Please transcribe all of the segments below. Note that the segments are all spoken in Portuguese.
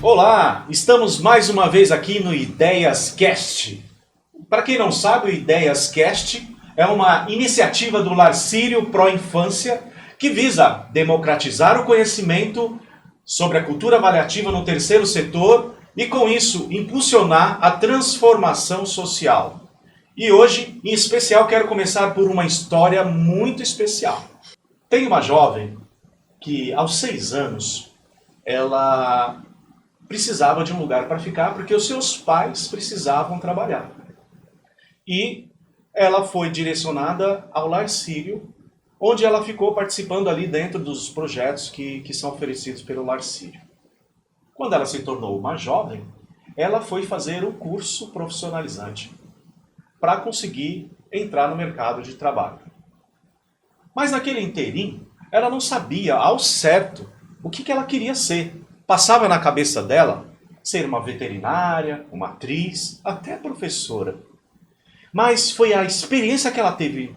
Olá, estamos mais uma vez aqui no Ideias Cast. Para quem não sabe, o Ideias Cast é uma iniciativa do Larsírio Pro Infância que visa democratizar o conhecimento sobre a cultura avaliativa no terceiro setor e, com isso, impulsionar a transformação social. E hoje, em especial, quero começar por uma história muito especial. Tem uma jovem que, aos 6 anos, ela precisava de um lugar para ficar porque os seus pais precisavam trabalhar. E ela foi direcionada ao Larsírio, onde ela ficou participando ali dentro dos projetos que são oferecidos pelo Larsírio. Quando ela se tornou uma jovem, ela foi fazer um curso profissionalizante para conseguir entrar no mercado de trabalho. Mas naquele inteirinho, ela não sabia ao certo o que ela queria ser. Passava na cabeça dela ser uma veterinária, uma atriz, até professora. Mas foi a experiência que ela teve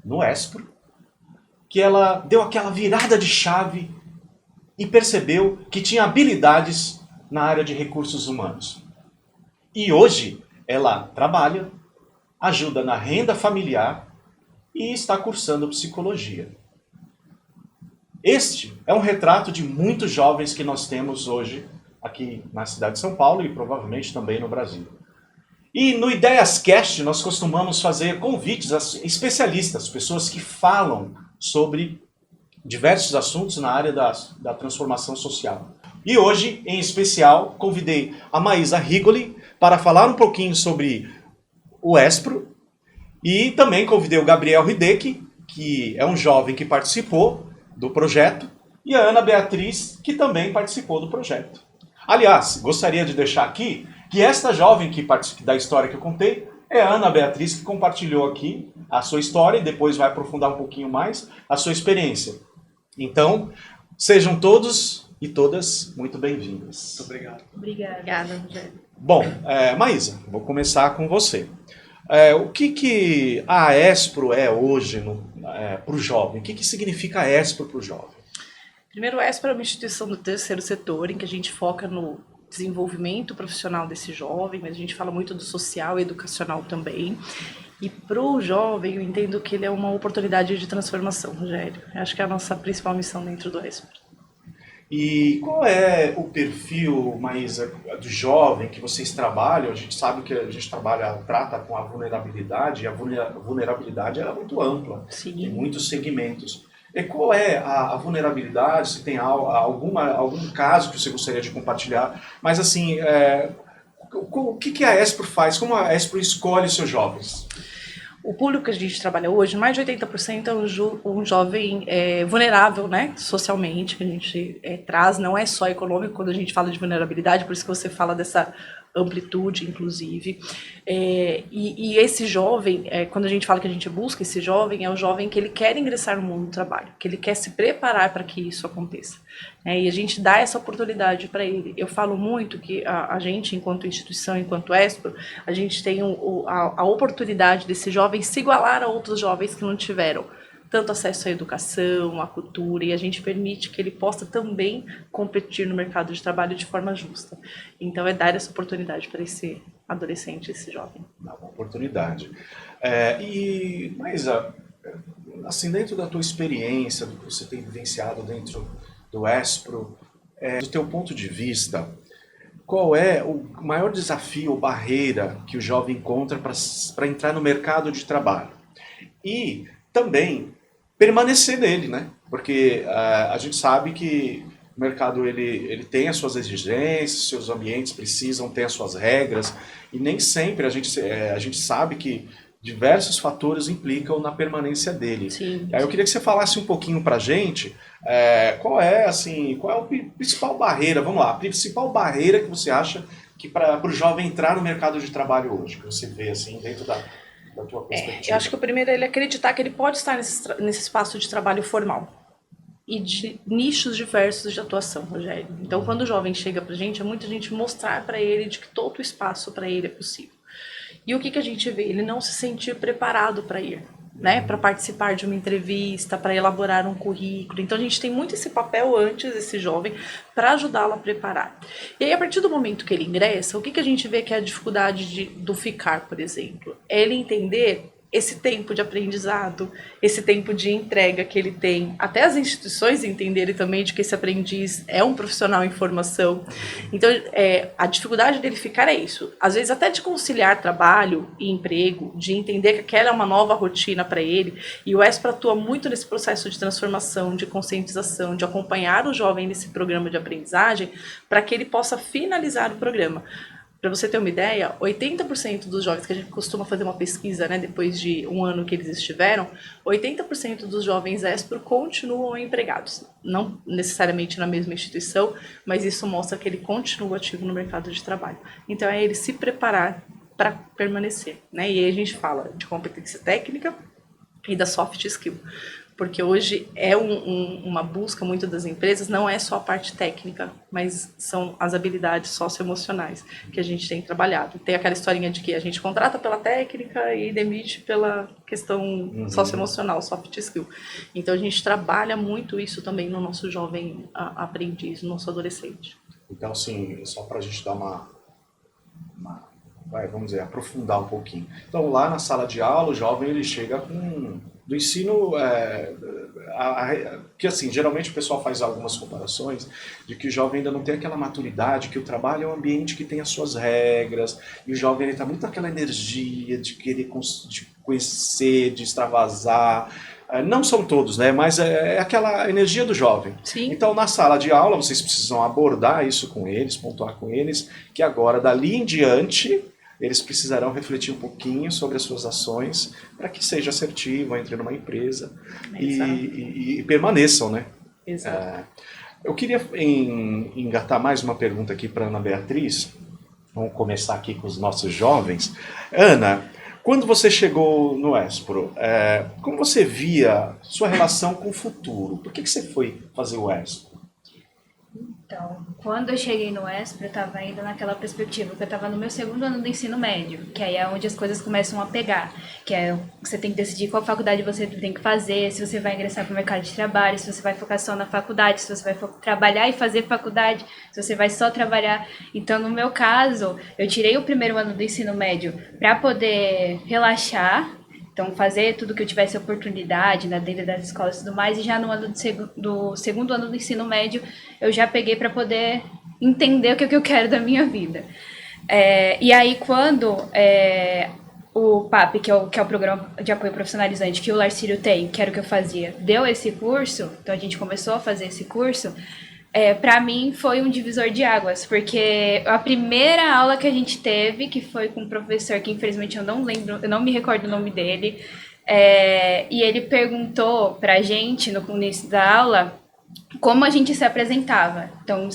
no Espro que ela deu aquela virada de chave e percebeu que tinha habilidades na área de recursos humanos. E hoje ela trabalha, ajuda na renda familiar e está cursando psicologia. Este é um retrato de muitos jovens que nós temos hoje aqui na cidade de São Paulo e provavelmente também no Brasil. E no Ideias Cast nós costumamos fazer convites a especialistas, pessoas que falam sobre diversos assuntos na área da transformação social. E hoje, em especial, convidei a Maísa Rigoli para falar um pouquinho sobre o Espro e também convidei o Gabriel Hideki, que é um jovem que participou do projeto, e a Ana Beatriz, que também participou do projeto. Aliás, gostaria de deixar aqui que esta jovem da história que eu contei é a Ana Beatriz, que compartilhou aqui a sua história e depois vai aprofundar um pouquinho mais a sua experiência. Então, sejam todos e todas muito bem-vindas. Muito obrigado. Obrigada, Rogério. Bom, Maísa, vou começar com você. O que a Espro é hoje para o jovem? O que significa a Espro para o jovem? Primeiro, a Espro é uma instituição do terceiro setor em que a gente foca no desenvolvimento profissional desse jovem, mas a gente fala muito do social e educacional também. E para o jovem, eu entendo que ele é uma oportunidade de transformação, Rogério. Eu acho que é a nossa principal missão dentro do Espro. E qual é o perfil, Maísa, do jovem que vocês trabalham? A gente sabe que a gente trata com a vulnerabilidade, e a vulnerabilidade é muito ampla, Sim. Tem muitos segmentos. E qual é a vulnerabilidade? Se tem algum caso que você gostaria de compartilhar? Mas assim, o que a Espro faz? Como a Espro escolhe os seus jovens? O público que a gente trabalha hoje, mais de 80% é um jovem vulnerável, né, socialmente, que a gente traz, não é só econômico quando a gente fala de vulnerabilidade, por isso que você fala dessa amplitude, inclusive. E esse jovem, quando a gente fala que a gente busca esse jovem, é o jovem que ele quer ingressar no mundo do trabalho, que ele quer se preparar para que isso aconteça. E a gente dá essa oportunidade para ele. Eu falo muito que a gente, enquanto instituição, enquanto Espro, a gente tem a oportunidade desse jovem se igualar a outros jovens que não tiveram tanto acesso à educação, à cultura, e a gente permite que ele possa também competir no mercado de trabalho de forma justa. Então, é dar essa oportunidade para esse adolescente, esse jovem. Dá uma oportunidade. Mas, assim, dentro da tua experiência, do que você tem vivenciado dentro do Espro, do teu ponto de vista, qual é o maior desafio ou barreira que o jovem encontra para entrar no mercado de trabalho? E também permanecer nele, né? Porque a gente sabe que o mercado ele tem as suas exigências, seus ambientes precisam ter as suas regras, e nem sempre a gente sabe que diversos fatores implicam na permanência dele. Sim. Aí eu queria que você falasse um pouquinho pra gente qual é a principal barreira, vamos lá, a principal barreira que você acha que para o jovem entrar no mercado de trabalho hoje, que você vê assim dentro da tua perspectiva. Eu acho que o primeiro é ele acreditar que ele pode estar nesse espaço de trabalho formal e de nichos diversos de atuação, Rogério. Então, quando o jovem chega pra gente, é muita gente mostrar para ele de que todo o espaço para ele é possível. E o que a gente vê? Ele não se sentir preparado para ir. né, para participar de uma entrevista, para elaborar um currículo. Então a gente tem muito esse papel antes desse jovem para ajudá-lo a preparar. E aí, a partir do momento que ele ingressa, o que a gente vê que é a dificuldade do ficar, por exemplo? É ele entender esse tempo de aprendizado, esse tempo de entrega que ele tem, até as instituições entenderem também de que esse aprendiz é um profissional em formação. Então, a dificuldade dele ficar é isso. Às vezes, até de conciliar trabalho e emprego, de entender que aquela é uma nova rotina para ele, e o ESPRA atua muito nesse processo de transformação, de conscientização, de acompanhar o jovem nesse programa de aprendizagem, para que ele possa finalizar o programa. Para você ter uma ideia, 80% dos jovens, que a gente costuma fazer uma pesquisa, né, depois de um ano que eles estiveram, 80% dos jovens ESPRO continuam empregados. Não necessariamente na mesma instituição, mas isso mostra que ele continua ativo no mercado de trabalho. Então é ele se preparar para permanecer, né? E aí a gente fala de competência técnica e da soft skill. Porque hoje é uma busca muito das empresas, não é só a parte técnica, mas são as habilidades socioemocionais que a gente tem trabalhado. Tem aquela historinha de que a gente contrata pela técnica e demite pela questão socioemocional, soft skill. Então a gente trabalha muito isso também no nosso jovem aprendiz, no nosso adolescente. Então, assim, só para a gente dar vamos dizer, aprofundar um pouquinho. Então, lá na sala de aula, o jovem ele chega com do ensino, que assim, geralmente o pessoal faz algumas comparações de que o jovem ainda não tem aquela maturidade, que o trabalho é um ambiente que tem as suas regras, e o jovem está muito naquela energia de querer de conhecer, de extravasar. Não são todos, né? Mas é aquela energia do jovem. Sim. Então, na sala de aula, vocês precisam abordar isso com eles, pontuar com eles, que agora, dali em diante, eles precisarão refletir um pouquinho sobre as suas ações para que seja assertivo, entre numa empresa e permaneçam, né? Exato. Eu queria engatar mais uma pergunta aqui para Ana Beatriz. Vamos começar aqui com os nossos jovens. Ana, quando você chegou no ESPRO, como você via sua relação com o futuro? Por que você foi fazer o ESPRO? Então, quando eu cheguei no ESPRO, eu estava ainda naquela perspectiva que eu estava no meu segundo ano do ensino médio, que aí é onde as coisas começam a pegar, que é você tem que decidir qual faculdade você tem que fazer, se você vai ingressar para o mercado de trabalho, se você vai focar só na faculdade, se você vai trabalhar e fazer faculdade, se você vai só trabalhar. Então, no meu caso, eu tirei o primeiro ano do ensino médio para poder relaxar, então fazer tudo que eu tivesse oportunidade dentro das escolas e tudo mais, e já no ano do segundo ano do ensino médio, eu já peguei para poder entender o que eu quero da minha vida. E aí, quando o PAP, que é o Programa de Apoio Profissionalizante, que o Larcírio tem, que era o que eu fazia, deu esse curso, então a gente começou a fazer esse curso, para mim foi um divisor de águas, porque a primeira aula que a gente teve, que foi com um professor que infelizmente eu não lembro, eu não me recordo o nome dele, e ele perguntou pra gente no início da aula como a gente se apresentava. Então,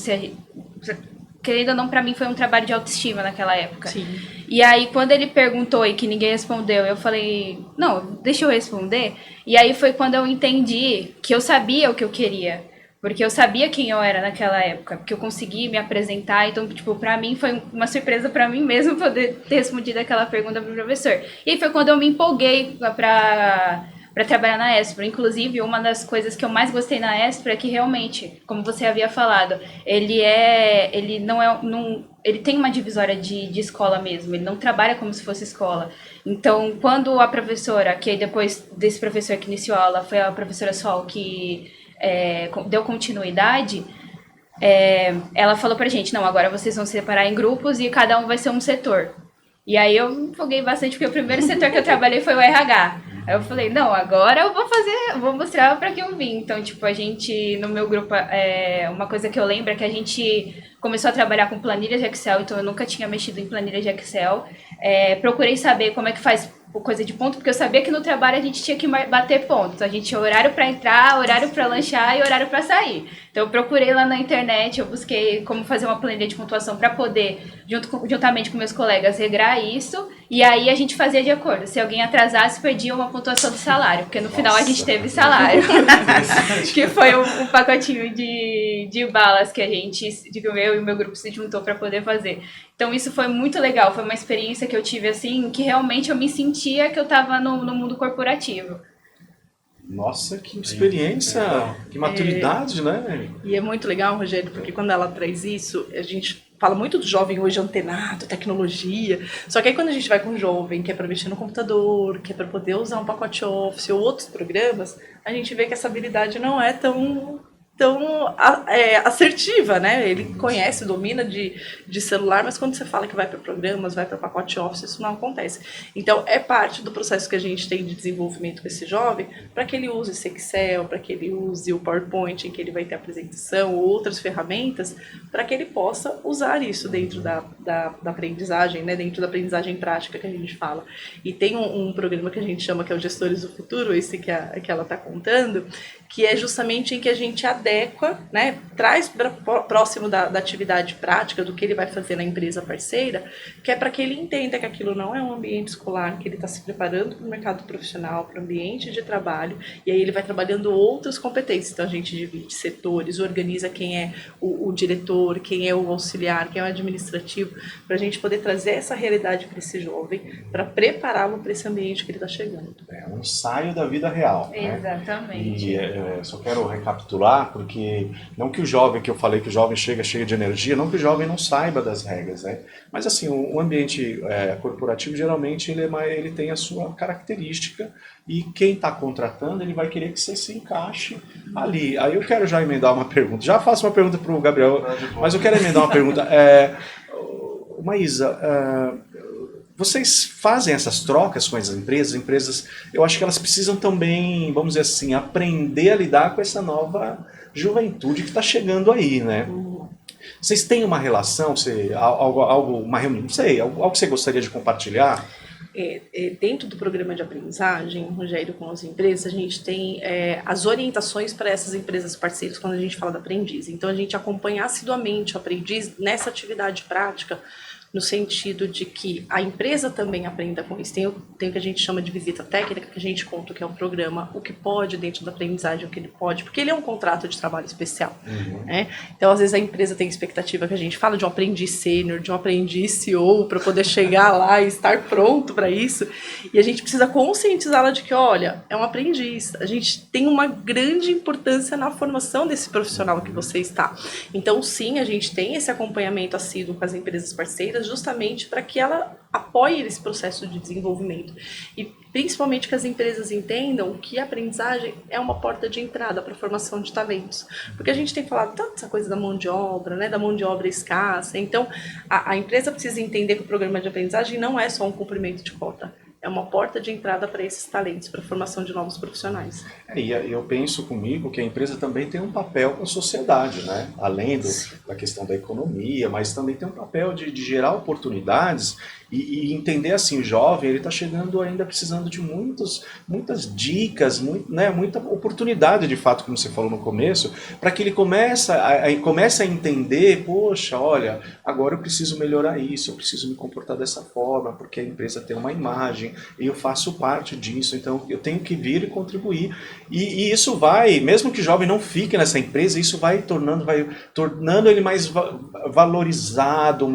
querendo ou não, pra mim foi um trabalho de autoestima naquela época. Sim. E aí, quando ele perguntou e que ninguém respondeu, eu falei, não, deixa eu responder. E aí foi quando eu entendi que eu sabia o que eu queria. Porque eu sabia quem eu era naquela época, porque eu consegui me apresentar, então, tipo, pra mim foi uma surpresa pra mim mesmo poder ter respondido aquela pergunta pro professor. E aí foi quando eu me empolguei pra trabalhar na ESPRO. Inclusive, uma das coisas que eu mais gostei na ESPRO é que realmente, como você havia falado, ele tem uma divisória de escola mesmo, ele não trabalha como se fosse escola. Então, quando a professora, que depois desse professor que iniciou a aula, foi a professora Sol, que deu continuidade, ela falou pra gente, não, agora vocês vão se separar em grupos e cada um vai ser um setor. E aí eu me empolguei bastante, porque o primeiro setor que eu trabalhei foi o RH. Aí eu falei, não, agora eu vou mostrar pra que eu vim. Então, tipo, a gente, no meu grupo, uma coisa que eu lembro é que a gente começou a trabalhar com planilhas de Excel, então eu nunca tinha mexido em planilhas de Excel. Procurei saber como é que faz coisa de ponto, porque eu sabia que no trabalho a gente tinha que bater pontos. A gente tinha horário para entrar, horário para lanchar e horário para sair. Então eu procurei lá na internet, eu busquei como fazer uma planilha de pontuação para poder, juntamente com meus colegas, regrar isso. E aí a gente fazia de acordo. Se alguém atrasasse, perdia uma pontuação do salário, porque no final a gente teve salário. Que foi um pacotinho de balas que que eu e o meu grupo se juntou para poder fazer. Então isso foi muito legal, foi uma experiência que eu tive assim, que realmente eu me sentia que eu estava no mundo corporativo. Nossa, que experiência, que maturidade, né? E é muito legal, Rogério, porque quando ela traz isso, a gente fala muito do jovem hoje antenado, tecnologia, só que aí quando a gente vai com um jovem que é para mexer no computador, que é para poder usar um pacote Office ou outros programas, a gente vê que essa habilidade não é tão assertiva, né? Ele conhece, domina de celular, mas quando você fala que vai para programas, vai para pacote Office, isso não acontece. Então, é parte do processo que a gente tem de desenvolvimento com esse jovem, para que ele use esse Excel, para que ele use o PowerPoint, em que ele vai ter apresentação, ou outras ferramentas, para que ele possa usar isso dentro da aprendizagem, né? Dentro da aprendizagem prática que a gente fala. E tem um programa que a gente chama que é o Gestores do Futuro, esse que ela está contando, que é justamente em que a gente adequa, né, traz próximo da atividade prática, do que ele vai fazer na empresa parceira, que é para que ele entenda que aquilo não é um ambiente escolar, que ele está se preparando para o mercado profissional, para o ambiente de trabalho, e aí ele vai trabalhando outras competências. Então a gente divide setores, organiza quem é o diretor, quem é o auxiliar, quem é o administrativo, para a gente poder trazer essa realidade para esse jovem, para prepará-lo para esse ambiente que ele está chegando. É um ensaio da vida real. Exatamente. Né? E só quero recapitular, porque não que o jovem, que eu falei que o jovem chega cheio de energia, não que o jovem não saiba das regras, né? Mas assim, o ambiente corporativo geralmente ele tem a sua característica e quem está contratando ele vai querer que você se encaixe ali. Aí eu quero já emendar uma pergunta, já faço uma pergunta para o Gabriel, mas eu quero emendar uma pergunta. Maísa, vocês fazem essas trocas com as empresas, eu acho que elas precisam também, vamos dizer assim, aprender a lidar com essa nova juventude que está chegando aí, né? Vocês têm uma relação, uma reunião, não sei, algo que você gostaria de compartilhar? Dentro do programa de aprendizagem, Rogério, com as empresas, a gente tem as orientações para essas empresas parceiras quando a gente fala do aprendiz. Então, a gente acompanha assiduamente o aprendiz nessa atividade prática, no sentido de que a empresa também aprenda com isso. Tem o que a gente chama de visita técnica, que a gente conta o que é um programa, o que pode dentro da aprendizagem, o que ele pode, porque ele é um contrato de trabalho especial. Né? Então, às vezes, a empresa tem expectativa que a gente fala de um aprendiz sênior, de um aprendiz CEO, para poder chegar lá e estar pronto para isso, e a gente precisa conscientizá-la de que, olha, é um aprendiz, a gente tem uma grande importância na formação desse profissional que você está. Então, sim, a gente tem esse acompanhamento assíduo com as empresas parceiras, justamente para que ela apoie esse processo de desenvolvimento. E principalmente que as empresas entendam que a aprendizagem é uma porta de entrada para a formação de talentos. Porque a gente tem falado tanto essa coisa da mão de obra, né, da mão de obra escassa. Então, a empresa precisa entender que o programa de aprendizagem não é só um cumprimento de cota. É uma porta de entrada para esses talentos, para a formação de novos profissionais. E eu penso comigo que a empresa também tem um papel com a sociedade, né? Além da questão da economia, mas também tem um papel de gerar oportunidades e entender assim, o jovem ele está chegando ainda precisando de muitas dicas, muita oportunidade de fato, como você falou no começo, para que ele comece a entender, poxa, olha, agora eu preciso melhorar isso, eu preciso me comportar dessa forma, porque a empresa tem uma imagem, e eu faço parte disso, então eu tenho que vir e contribuir. E isso vai, mesmo que o jovem não fique nessa empresa, isso vai tornando ele mais valorizado,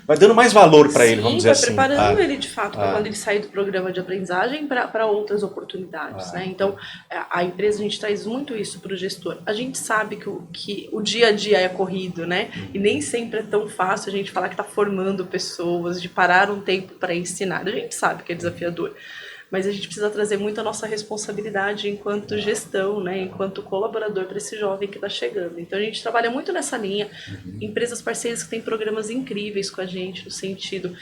vai dando mais valor para ele, vamos dizer assim. Vai preparando ele, de fato, para quando ele sair do programa de aprendizagem para outras oportunidades. Né? Então, a empresa, a gente traz muito isso para o gestor. A gente sabe que o dia a dia é corrido, né? E nem sempre é tão fácil a gente falar que está formando pessoas, de parar um tempo para ensinar. A gente sabe que é desafiador. Mas a gente precisa trazer muito a nossa responsabilidade enquanto gestão, né, enquanto colaborador para esse jovem que está chegando. Então a gente trabalha muito nessa linha, empresas parceiras que têm programas incríveis com a gente, no sentido,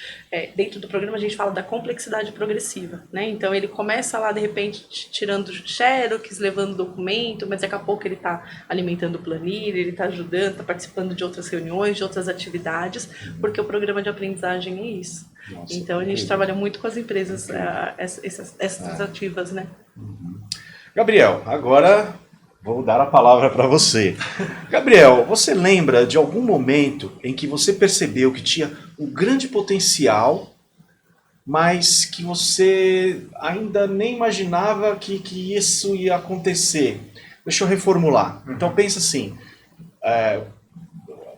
dentro do programa a gente fala da complexidade progressiva, né? Então ele começa lá de repente tirando xerox, levando documento, mas daqui a pouco ele está alimentando planilha, ele está ajudando, está participando de outras reuniões, de outras atividades, porque o programa de aprendizagem é isso. Nossa, então a gente trabalha muito com as empresas essas ativas, né? Gabriel, agora vou dar a palavra para você. Gabriel, você lembra de algum momento em que você percebeu que tinha um grande potencial mas que você ainda nem imaginava que isso ia acontecer. Deixa eu reformular. Então pensa assim,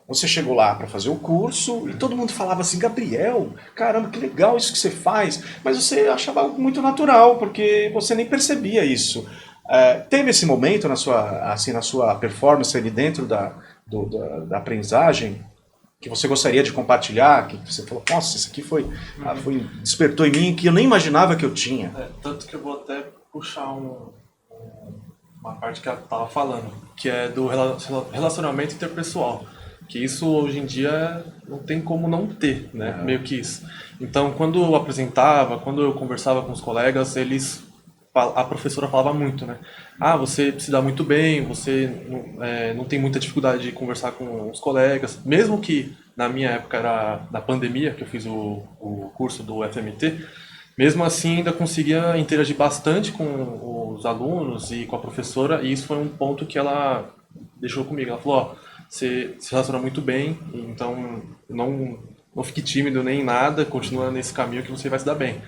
você chegou lá para fazer o curso e todo mundo falava assim, Gabriel, caramba, que legal isso que você faz, mas você achava algo muito natural, porque você nem percebia isso. Teve esse momento na sua performance ali dentro da aprendizagem que você gostaria de compartilhar, que você falou, nossa, isso aqui despertou em mim que eu nem imaginava que eu tinha. Tanto que eu vou até puxar uma parte que ela estava falando, que é do relacionamento interpessoal. Que isso hoje em dia não tem como não ter, né? Meio que isso. Então, quando eu apresentava, quando eu conversava com os colegas, a professora falava muito, né? Você se dá muito bem, você não tem muita dificuldade de conversar com os colegas. Mesmo que na minha época era na pandemia, que eu fiz o curso do FMT, mesmo assim ainda conseguia interagir bastante com os alunos e com a professora, e isso foi um ponto que ela deixou comigo. Ela falou, você se relaciona muito bem, então não fique tímido nem nada, continua nesse caminho que você vai se dar bem.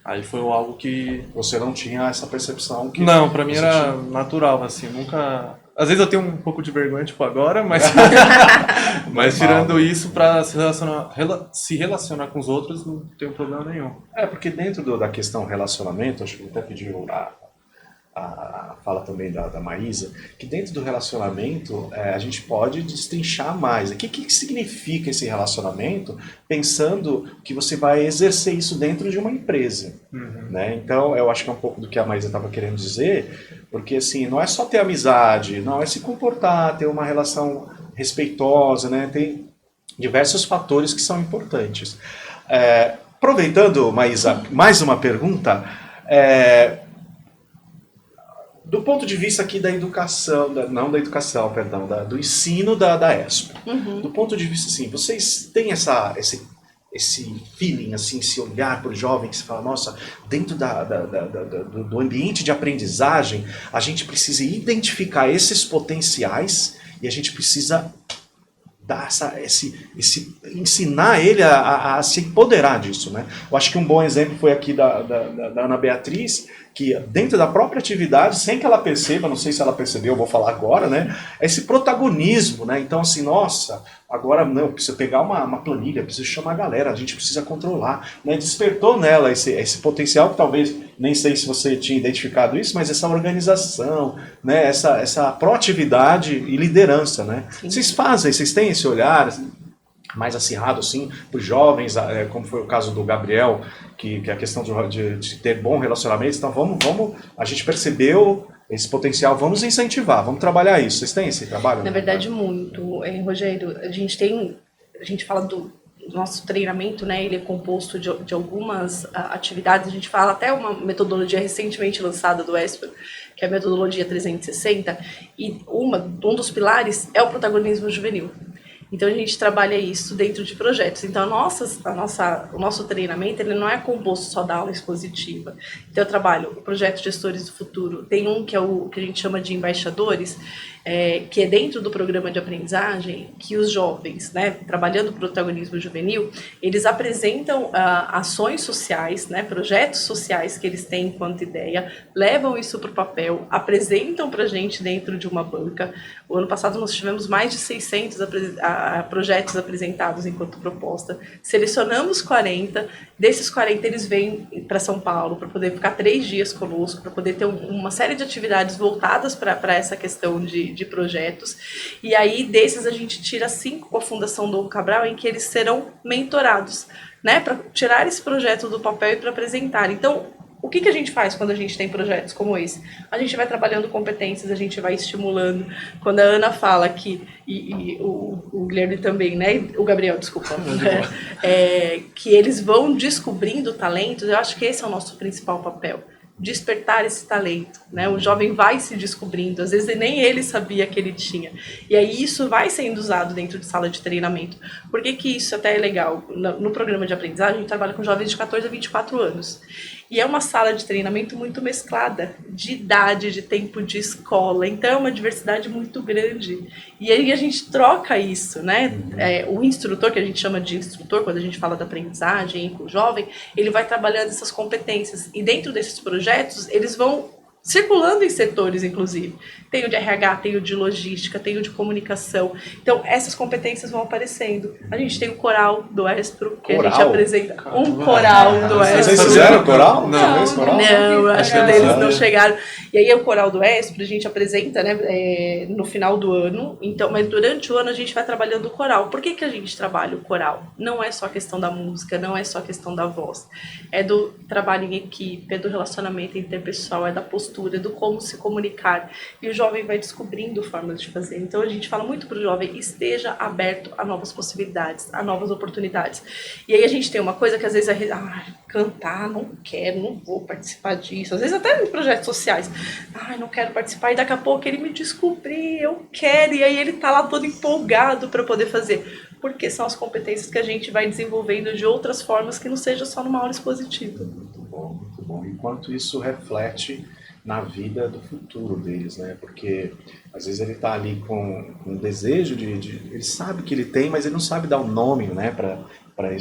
Aí foi algo que... Você não tinha essa percepção que... Não, pra mim era natural, assim, nunca... Às vezes eu tenho um pouco de vergonha, tipo agora, mas... mas tirando isso, pra se relacionar com os outros, não tem problema nenhum. Porque dentro da questão relacionamento, acho que eu até pedi a fala também da Maísa, que dentro do relacionamento a gente pode destrinchar mais. O que significa esse relacionamento, pensando que você vai exercer isso dentro de uma empresa. Né? Então, eu acho que é um pouco do que a Maísa estava querendo dizer, porque assim, não é só ter amizade, não é se comportar, ter uma relação respeitosa, né? Tem diversos fatores que são importantes. Aproveitando, Maísa, mais uma pergunta, do ponto de vista aqui da educação, do ensino da ESP. Do ponto de vista, assim, vocês têm esse feeling, assim, esse olhar para o jovem que se fala, nossa, dentro do ambiente de aprendizagem, a gente precisa identificar esses potenciais e a gente precisa dar ensinar ele a se empoderar disso, né? Eu acho que um bom exemplo foi aqui da Ana Beatriz, que dentro da própria atividade, sem que ela perceba, não sei se ela percebeu, eu vou falar agora, né? Esse protagonismo, né? Então, assim, nossa, agora não, eu preciso pegar uma planilha, preciso chamar a galera, a gente precisa controlar, né? Despertou nela esse potencial que talvez, nem sei se você tinha identificado isso, mas essa organização, né? Essa proatividade e liderança, né? Sim. Vocês têm esse olhar mais acirrado, assim, para os jovens, como foi o caso do Gabriel, que é a questão de ter bom relacionamento. Então vamos, a gente percebeu esse potencial, vamos incentivar, vamos trabalhar isso. Vocês têm esse trabalho? Na verdade, muito. Rogério, a gente fala do nosso treinamento, né, ele é composto de algumas atividades. A gente fala até uma metodologia recentemente lançada do ESPER, que é a metodologia 360, e um dos pilares é o protagonismo juvenil. Então a gente trabalha isso dentro de projetos. Então o nosso treinamento, ele não é composto só da aula expositiva. Então eu trabalho o projeto Gestores do Futuro. Tem um que é o que a gente chama de embaixadores, que é dentro do programa de aprendizagem, que os jovens, né, trabalhando o protagonismo juvenil, eles apresentam ações sociais, né, projetos sociais que eles têm enquanto ideia, levam isso para o papel, apresentam para a gente dentro de uma banca. O ano passado nós tivemos mais de 600 projetos apresentados enquanto proposta. Selecionamos 40, desses 40 eles vêm para São Paulo para poder ficar 3 dias conosco, para poder ter uma série de atividades voltadas para essa questão de projetos. E aí, desses, a gente tira 5 com a Fundação Dom Cabral, em que eles serão mentorados, né, para tirar esse projeto do papel e para apresentar. Então, o que a gente faz quando a gente tem projetos como esse? A gente vai trabalhando competências, a gente vai estimulando. Quando a Ana fala que, e o Guilherme também, né? O Gabriel, desculpa. Que eles vão descobrindo talentos, eu acho que esse é o nosso principal papel. Despertar esse talento, né? O jovem vai se descobrindo, às vezes nem ele sabia que ele tinha. E aí isso vai sendo usado dentro de sala de treinamento. Por que isso até é legal? No programa de aprendizagem, a gente trabalha com jovens de 14 a 24 anos. E é uma sala de treinamento muito mesclada, de idade, de tempo de escola. Então é uma diversidade muito grande. E aí a gente troca isso, né? O instrutor, que a gente chama de instrutor, quando a gente fala da aprendizagem com o jovem, ele vai trabalhando essas competências. E dentro desses projetos, eles vão circulando em setores, inclusive. Tem o de RH, tem o de logística, tem o de comunicação. Então, essas competências vão aparecendo. A gente tem o coral do Espro, que Coral? a gente apresenta. Coral do Vocês Espro. fizeram coral? Não, Fez coral? Não, acho que não eles fizeram. não chegaram. E aí o coral do Espro a gente apresenta, né, no final do ano. Então, mas durante o ano a gente vai trabalhando o coral. Por que a gente trabalha o coral? Não é só a questão da música, não é só a questão da voz. É do trabalho em equipe, é do relacionamento interpessoal, é da postura, é do como se comunicar. E o jovem vai descobrindo formas de fazer. Então a gente fala muito para o jovem, esteja aberto a novas possibilidades, a novas oportunidades. E aí a gente tem uma coisa que às vezes cantar, não quero, não vou participar disso. Às vezes até em projetos sociais. Não quero participar. E daqui a pouco ele me descobrir, eu quero. E aí ele tá lá todo empolgado para poder fazer. Porque são as competências que a gente vai desenvolvendo de outras formas que não seja só numa aula expositiva. Muito bom, muito bom. Enquanto isso reflete na vida do futuro deles, né? Porque às vezes ele está ali com um desejo ele sabe que ele tem, mas ele não sabe dar um nome, né? Para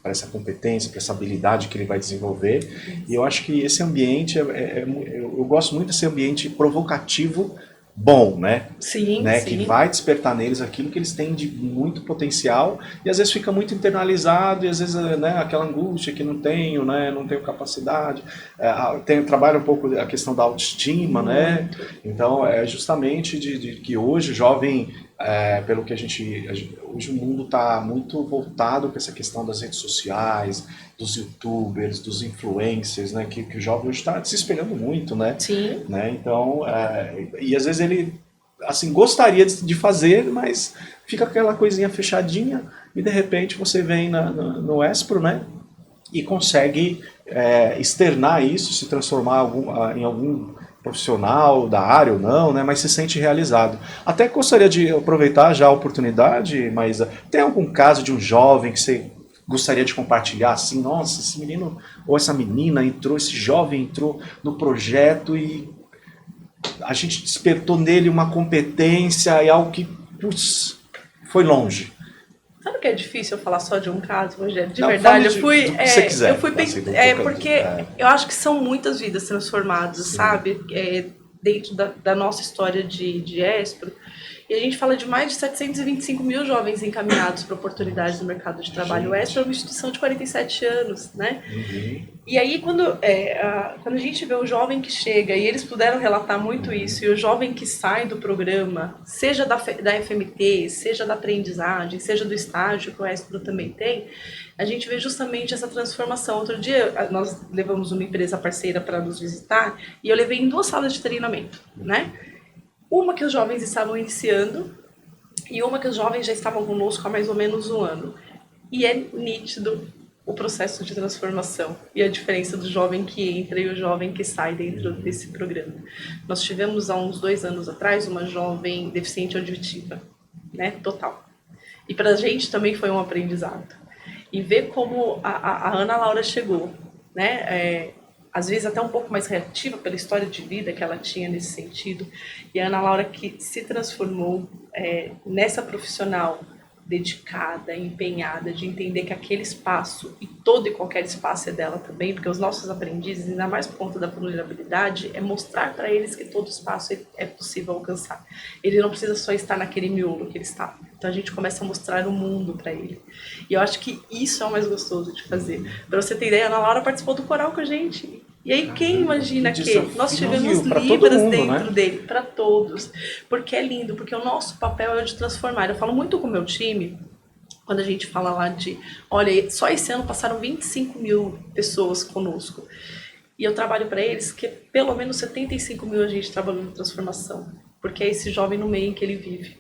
essa competência, para essa habilidade que ele vai desenvolver. E eu acho que esse ambiente, eu gosto muito desse ambiente provocativo bom, né? Sim, né? sim. Que vai despertar neles aquilo que eles têm de muito potencial e às vezes fica muito internalizado e às vezes, né, aquela angústia que não tenho, né? Não tenho capacidade. Trabalha um pouco a questão da autoestima, né? Então é justamente de que hoje o jovem, pelo que hoje o mundo está muito voltado para essa questão das redes sociais, dos youtubers, dos influencers, né? Que o jovem hoje está se espelhando muito, né? Sim. Né? Então, e às vezes ele assim, gostaria de fazer, mas fica aquela coisinha fechadinha e de repente você vem no Espro, né? E consegue externar isso, se transformar em algum profissional da área ou não, né? Mas se sente realizado. Até gostaria de aproveitar já a oportunidade, mas tem algum caso de um jovem que você gostaria de compartilhar, assim, nossa, esse menino ou essa menina esse jovem entrou no projeto e a gente despertou nele uma competência e algo que, putz, foi longe. Sabe o que é difícil eu falar só de um caso, Rogério? De Não, verdade, fale do que você quiser, eu fui porque eu acho que são muitas vidas transformadas, Sim. sabe? Dentro da nossa história de Espro. E a gente fala de mais de 725 mil jovens encaminhados para oportunidades no mercado de trabalho. O Espro é uma instituição de 47 anos, né? Uhum. E aí, quando a gente vê o jovem que chega, e eles puderam relatar muito isso, e o jovem que sai do programa, seja da FMT, seja da aprendizagem, seja do estágio que o Espro também tem, a gente vê justamente essa transformação. Outro dia, nós levamos uma empresa parceira para nos visitar, e eu levei em 2 salas de treinamento, né? Uma que os jovens estavam iniciando, e uma que os jovens já estavam conosco há mais ou menos 1 ano. E é nítido o processo de transformação e a diferença do jovem que entra e o jovem que sai dentro desse programa. Nós tivemos há uns 2 anos atrás uma jovem deficiente auditiva, né, total. E para a gente também foi um aprendizado. E ver como a Ana Laura chegou, né, às vezes até um pouco mais reativa pela história de vida que ela tinha nesse sentido. E a Ana Laura que se transformou nessa profissional dedicada, empenhada, de entender que aquele espaço, e todo e qualquer espaço é dela também, porque os nossos aprendizes, ainda mais por conta da vulnerabilidade, é mostrar para eles que todo espaço é possível alcançar. Ele não precisa só estar naquele miolo que ele está. Então a gente começa a mostrar o mundo para ele. E eu acho que isso é o mais gostoso de fazer. Para você ter ideia, a Ana Laura participou do coral com a gente. E aí quem imagina que nós tivemos Libras dentro dele, para todos. Porque é lindo, porque o nosso papel é o de transformar. Eu falo muito com o meu time, quando a gente fala lá olha, só esse ano passaram 25 mil pessoas conosco. E eu trabalho para eles que pelo menos 75 mil a gente trabalhou em transformação. Porque é esse jovem no meio em que ele vive.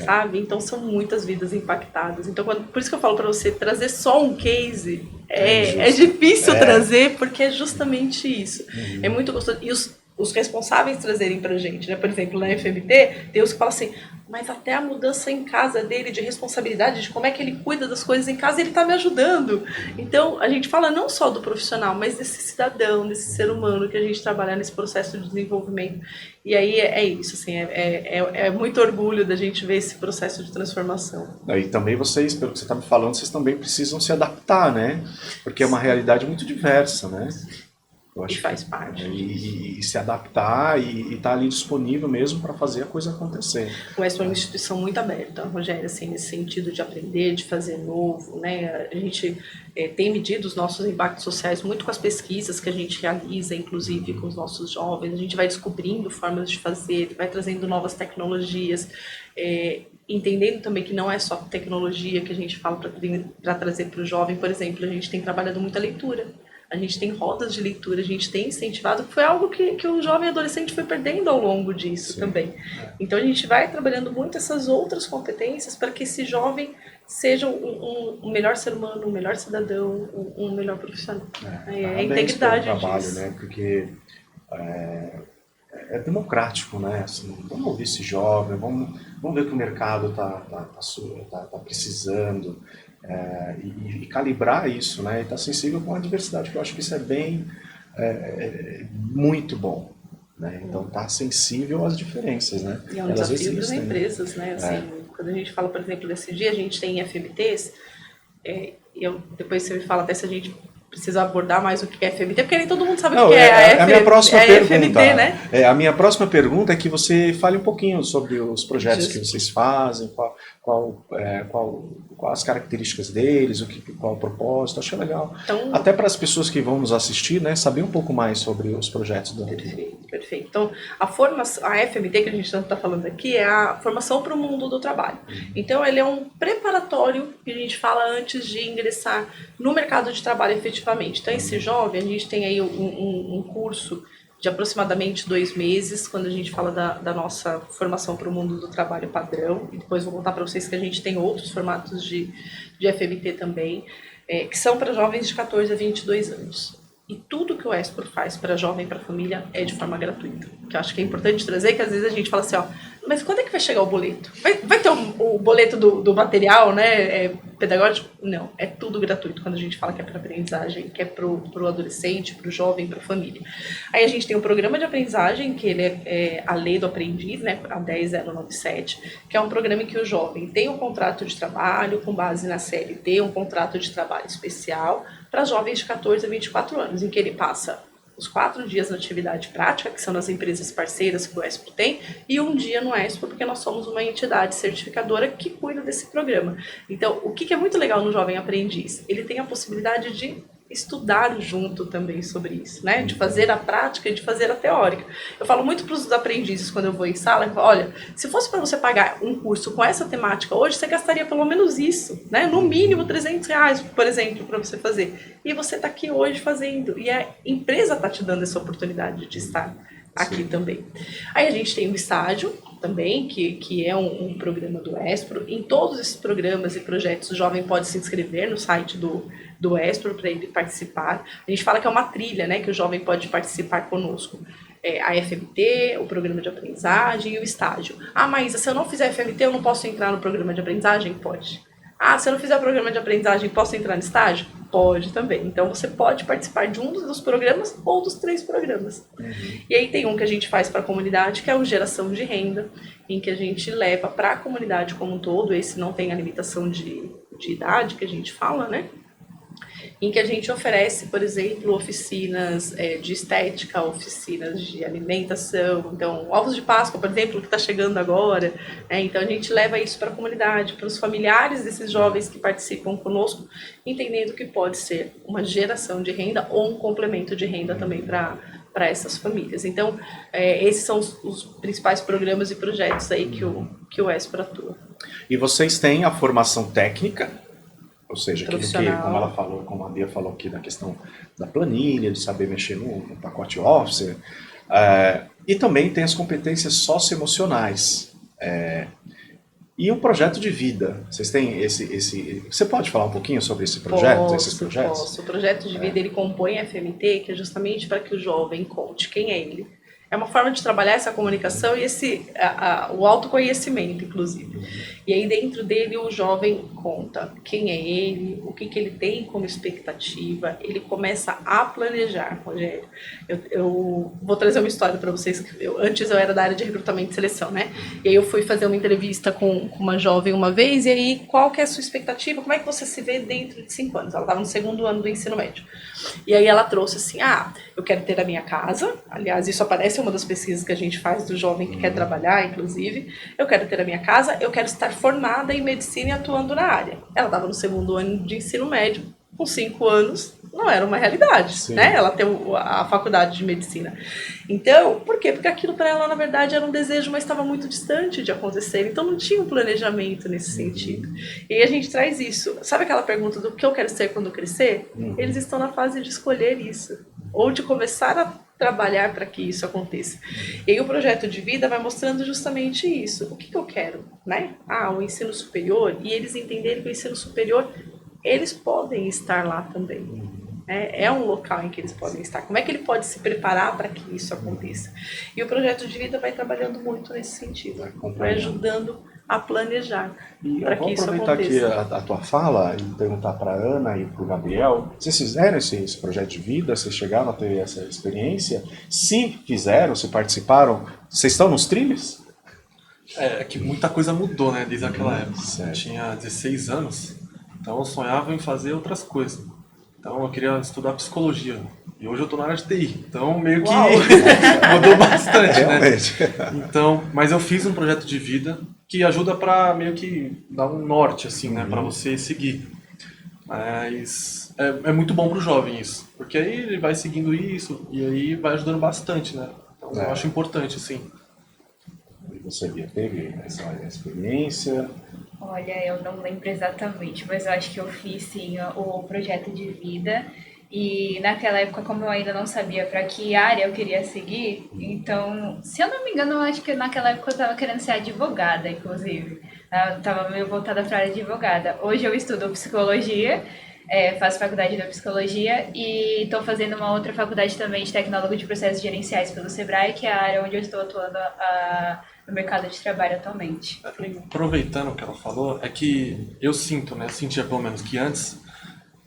Sabe? Então são muitas vidas impactadas. Então, por isso que eu falo para você, trazer só um case é difícil trazer, porque é justamente isso. É muito gostoso. E os responsáveis trazerem pra gente, né? Por exemplo, na FMT, tem os que falam assim, mas até a mudança em casa dele, de responsabilidade, de como é que ele cuida das coisas em casa, ele tá me ajudando. Então, a gente fala não só do profissional, mas desse cidadão, desse ser humano que a gente trabalha nesse processo de desenvolvimento. E aí é isso, assim, é muito orgulho da gente ver esse processo de transformação. E também vocês, pelo que você está me falando, vocês também precisam se adaptar, né? Porque é uma realidade muito diversa, né? Eu acho E faz parte. E se adaptar e estar ali disponível mesmo para fazer a coisa acontecer. O ESP é uma instituição muito aberta, Rogério, assim, nesse sentido de aprender, de fazer novo, né? A gente tem medido os nossos impactos sociais muito com as pesquisas que a gente realiza, inclusive com os nossos jovens. A gente vai descobrindo formas de fazer, vai trazendo novas tecnologias, entendendo também que não é só tecnologia que a gente fala para trazer para o jovem. Por exemplo, a gente tem trabalhado muita leitura. A gente tem rodas de leitura, a gente tem incentivado, que foi algo que o jovem adolescente foi perdendo ao longo disso. Sim. Também. Então a gente vai trabalhando muito essas outras competências para que esse jovem seja um melhor ser humano, um melhor cidadão, um melhor profissional. A integridade pelo trabalho, disso. Né? Porque é democrático, né? Assim, vamos ouvir esse jovem, vamos ver o que o mercado tá precisando. E calibrar isso, né? E estar sensível com a diversidade, que eu acho que isso é bem muito bom, né? Então tá sensível às diferenças, né? E é um desafio das empresas, né? Assim, quando a gente fala, por exemplo, desse dia, a gente tem FMTs, depois você me fala até se a gente precisa abordar mais o que é FMT, porque nem todo mundo sabe o que é a minha próxima pergunta, FMT, né? A minha próxima pergunta é que você fale um pouquinho sobre os projetos que vocês fazem, quais as características deles, qual o propósito. Achei legal. Então, até para as pessoas que vão nos assistir, né, saber um pouco mais sobre os projetos da Perfeito. Então, a FMT que a gente está falando aqui é a formação para o mundo do trabalho. Então, ele é um preparatório que a gente fala antes de ingressar no mercado de trabalho efetivamente. Então, esse jovem, a gente tem aí um curso de aproximadamente 2 meses, quando a gente fala da nossa formação para o mundo do trabalho padrão, e depois vou contar para vocês que a gente tem outros formatos de FMT também, que são para jovens de 14 a 22 anos. E tudo que o ESPRO faz para jovem e para família é de forma gratuita. Que eu acho que é importante trazer, que às vezes a gente fala assim, mas quando é que vai chegar o boleto? Vai ter o boleto do material, né, pedagógico? Não, é tudo gratuito quando a gente fala que é para aprendizagem, que é para o adolescente, para o jovem, para a família. Aí a gente tem um programa de aprendizagem, que ele é a Lei do Aprendiz, né, a 10097, que é um programa em que o jovem tem um contrato de trabalho com base na CLT, um contrato de trabalho especial, para jovens de 14 a 24 anos, em que ele passa os 4 dias na atividade prática, que são nas empresas parceiras que o ESPRO tem, e 1 dia no ESPRO, porque nós somos uma entidade certificadora que cuida desse programa. Então, o que é muito legal no Jovem Aprendiz? Ele tem a possibilidade de estudar junto também sobre isso, né? De fazer a prática e de fazer a teórica. Eu falo muito para os aprendizes quando eu vou em sala, eu falo, olha, se fosse para você pagar um curso com essa temática hoje, você gastaria pelo menos isso, né? No mínimo R$300, por exemplo, para você fazer. E você está aqui hoje fazendo. E a empresa está te dando essa oportunidade de estar aqui também. Aí a gente tem o estágio também, que é um programa do ESPRO. Em todos esses programas e projetos, o jovem pode se inscrever no site do ESPRO para ele participar. A gente fala que é uma trilha, né, que o jovem pode participar conosco. A FMT, o programa de aprendizagem e o estágio. Maísa, se eu não fizer FMT, eu não posso entrar no programa de aprendizagem? Pode. Se eu não fizer o programa de aprendizagem, posso entrar no estágio? Pode também. Então, você pode participar de um dos programas ou dos 3 programas. E aí tem um que a gente faz para a comunidade, que é o Geração de Renda, em que a gente leva para a comunidade como um todo. Esse não tem a limitação de idade que a gente fala, né? Em que a gente oferece, por exemplo, oficinas de estética, oficinas de alimentação, então ovos de Páscoa, por exemplo, que está chegando agora, então a gente leva isso para a comunidade, para os familiares desses jovens que participam conosco, entendendo que pode ser uma geração de renda ou um complemento de renda também para essas famílias. Então, esses são os principais programas e projetos aí que o ESPRO atua. E vocês têm a formação técnica, ou seja, aquilo que, como a Bia falou aqui, na questão da planilha, de saber mexer no pacote Office, e também tem as competências socioemocionais. E um projeto de vida. Vocês têm esse... Você pode falar um pouquinho sobre esse projeto, esses projetos? Posso. O projeto de vida, ele compõe a FMT, que é justamente para que o jovem conte quem é ele, É uma forma de trabalhar essa comunicação e o autoconhecimento, inclusive. E aí dentro dele o jovem conta quem é ele, o que ele tem como expectativa, ele começa a planejar, Rogério. Eu vou trazer uma história para vocês. Antes eu era da área de recrutamento e seleção, né? E aí eu fui fazer uma entrevista com uma jovem uma vez, e aí qual que é a sua expectativa? Como é que você se vê dentro de 5 anos? Ela estava no 2º ano do ensino médio. E aí ela trouxe assim, eu quero ter a minha casa. Aliás, isso aparece em uma das pesquisas que a gente faz do jovem que quer trabalhar, inclusive. Eu quero ter a minha casa, eu quero estar formada em medicina e atuando na área. Ela estava no 2º ano de ensino médio, com 5 anos, não era uma realidade, né? Ela ter a faculdade de medicina. Então, por quê? Porque aquilo para ela, na verdade, era um desejo, mas estava muito distante de acontecer. Então, não tinha um planejamento nesse sentido. E aí a gente traz isso. Sabe aquela pergunta do que eu quero ser quando crescer? Eles estão na fase de escolher isso. Ou de começar a trabalhar para que isso aconteça. E aí o projeto de vida vai mostrando justamente isso. O que eu quero, né? O ensino superior. E eles entenderem que o ensino superior, eles podem estar lá também. É um local em que eles podem estar. Como é que ele pode se preparar para que isso aconteça? E o projeto de vida vai trabalhando muito nesse sentido. Vai ajudando a planejar para que isso aconteça. Vou aproveitar aqui a tua fala e perguntar para a Ana e para o Gabriel. Vocês fizeram esse projeto de vida? Vocês chegaram a ter essa experiência? Se fizeram, se participaram, vocês estão nos trilhos? É que muita coisa mudou, né, desde aquela época. Certo. Eu tinha 16 anos, então eu sonhava em fazer outras coisas. Então eu queria estudar psicologia. E hoje eu estou na área de TI. Então meio que mudou bastante, né? Então, mas eu fiz um projeto de vida que ajuda para meio que dar um norte, assim, né? Para você seguir. Mas é muito bom para o jovem isso. Porque aí ele vai seguindo isso e aí vai ajudando bastante, né? Então eu acho importante, assim. E você, Bia, teve essa experiência? Olha, eu não lembro exatamente, mas eu acho que eu fiz sim o projeto de vida. E naquela época, como eu ainda não sabia para que área eu queria seguir, então, se eu não me engano, eu acho que naquela época eu estava querendo ser advogada, inclusive. Eu estava meio voltada para a área de advogada. Hoje eu estudo psicologia, faço faculdade de psicologia e estou fazendo uma outra faculdade também de tecnólogo de processos gerenciais pelo Sebrae, que é a área onde eu estou atuando no mercado de trabalho atualmente. Aproveitando o que ela falou, é que eu sinto, né? Sentia pelo menos que antes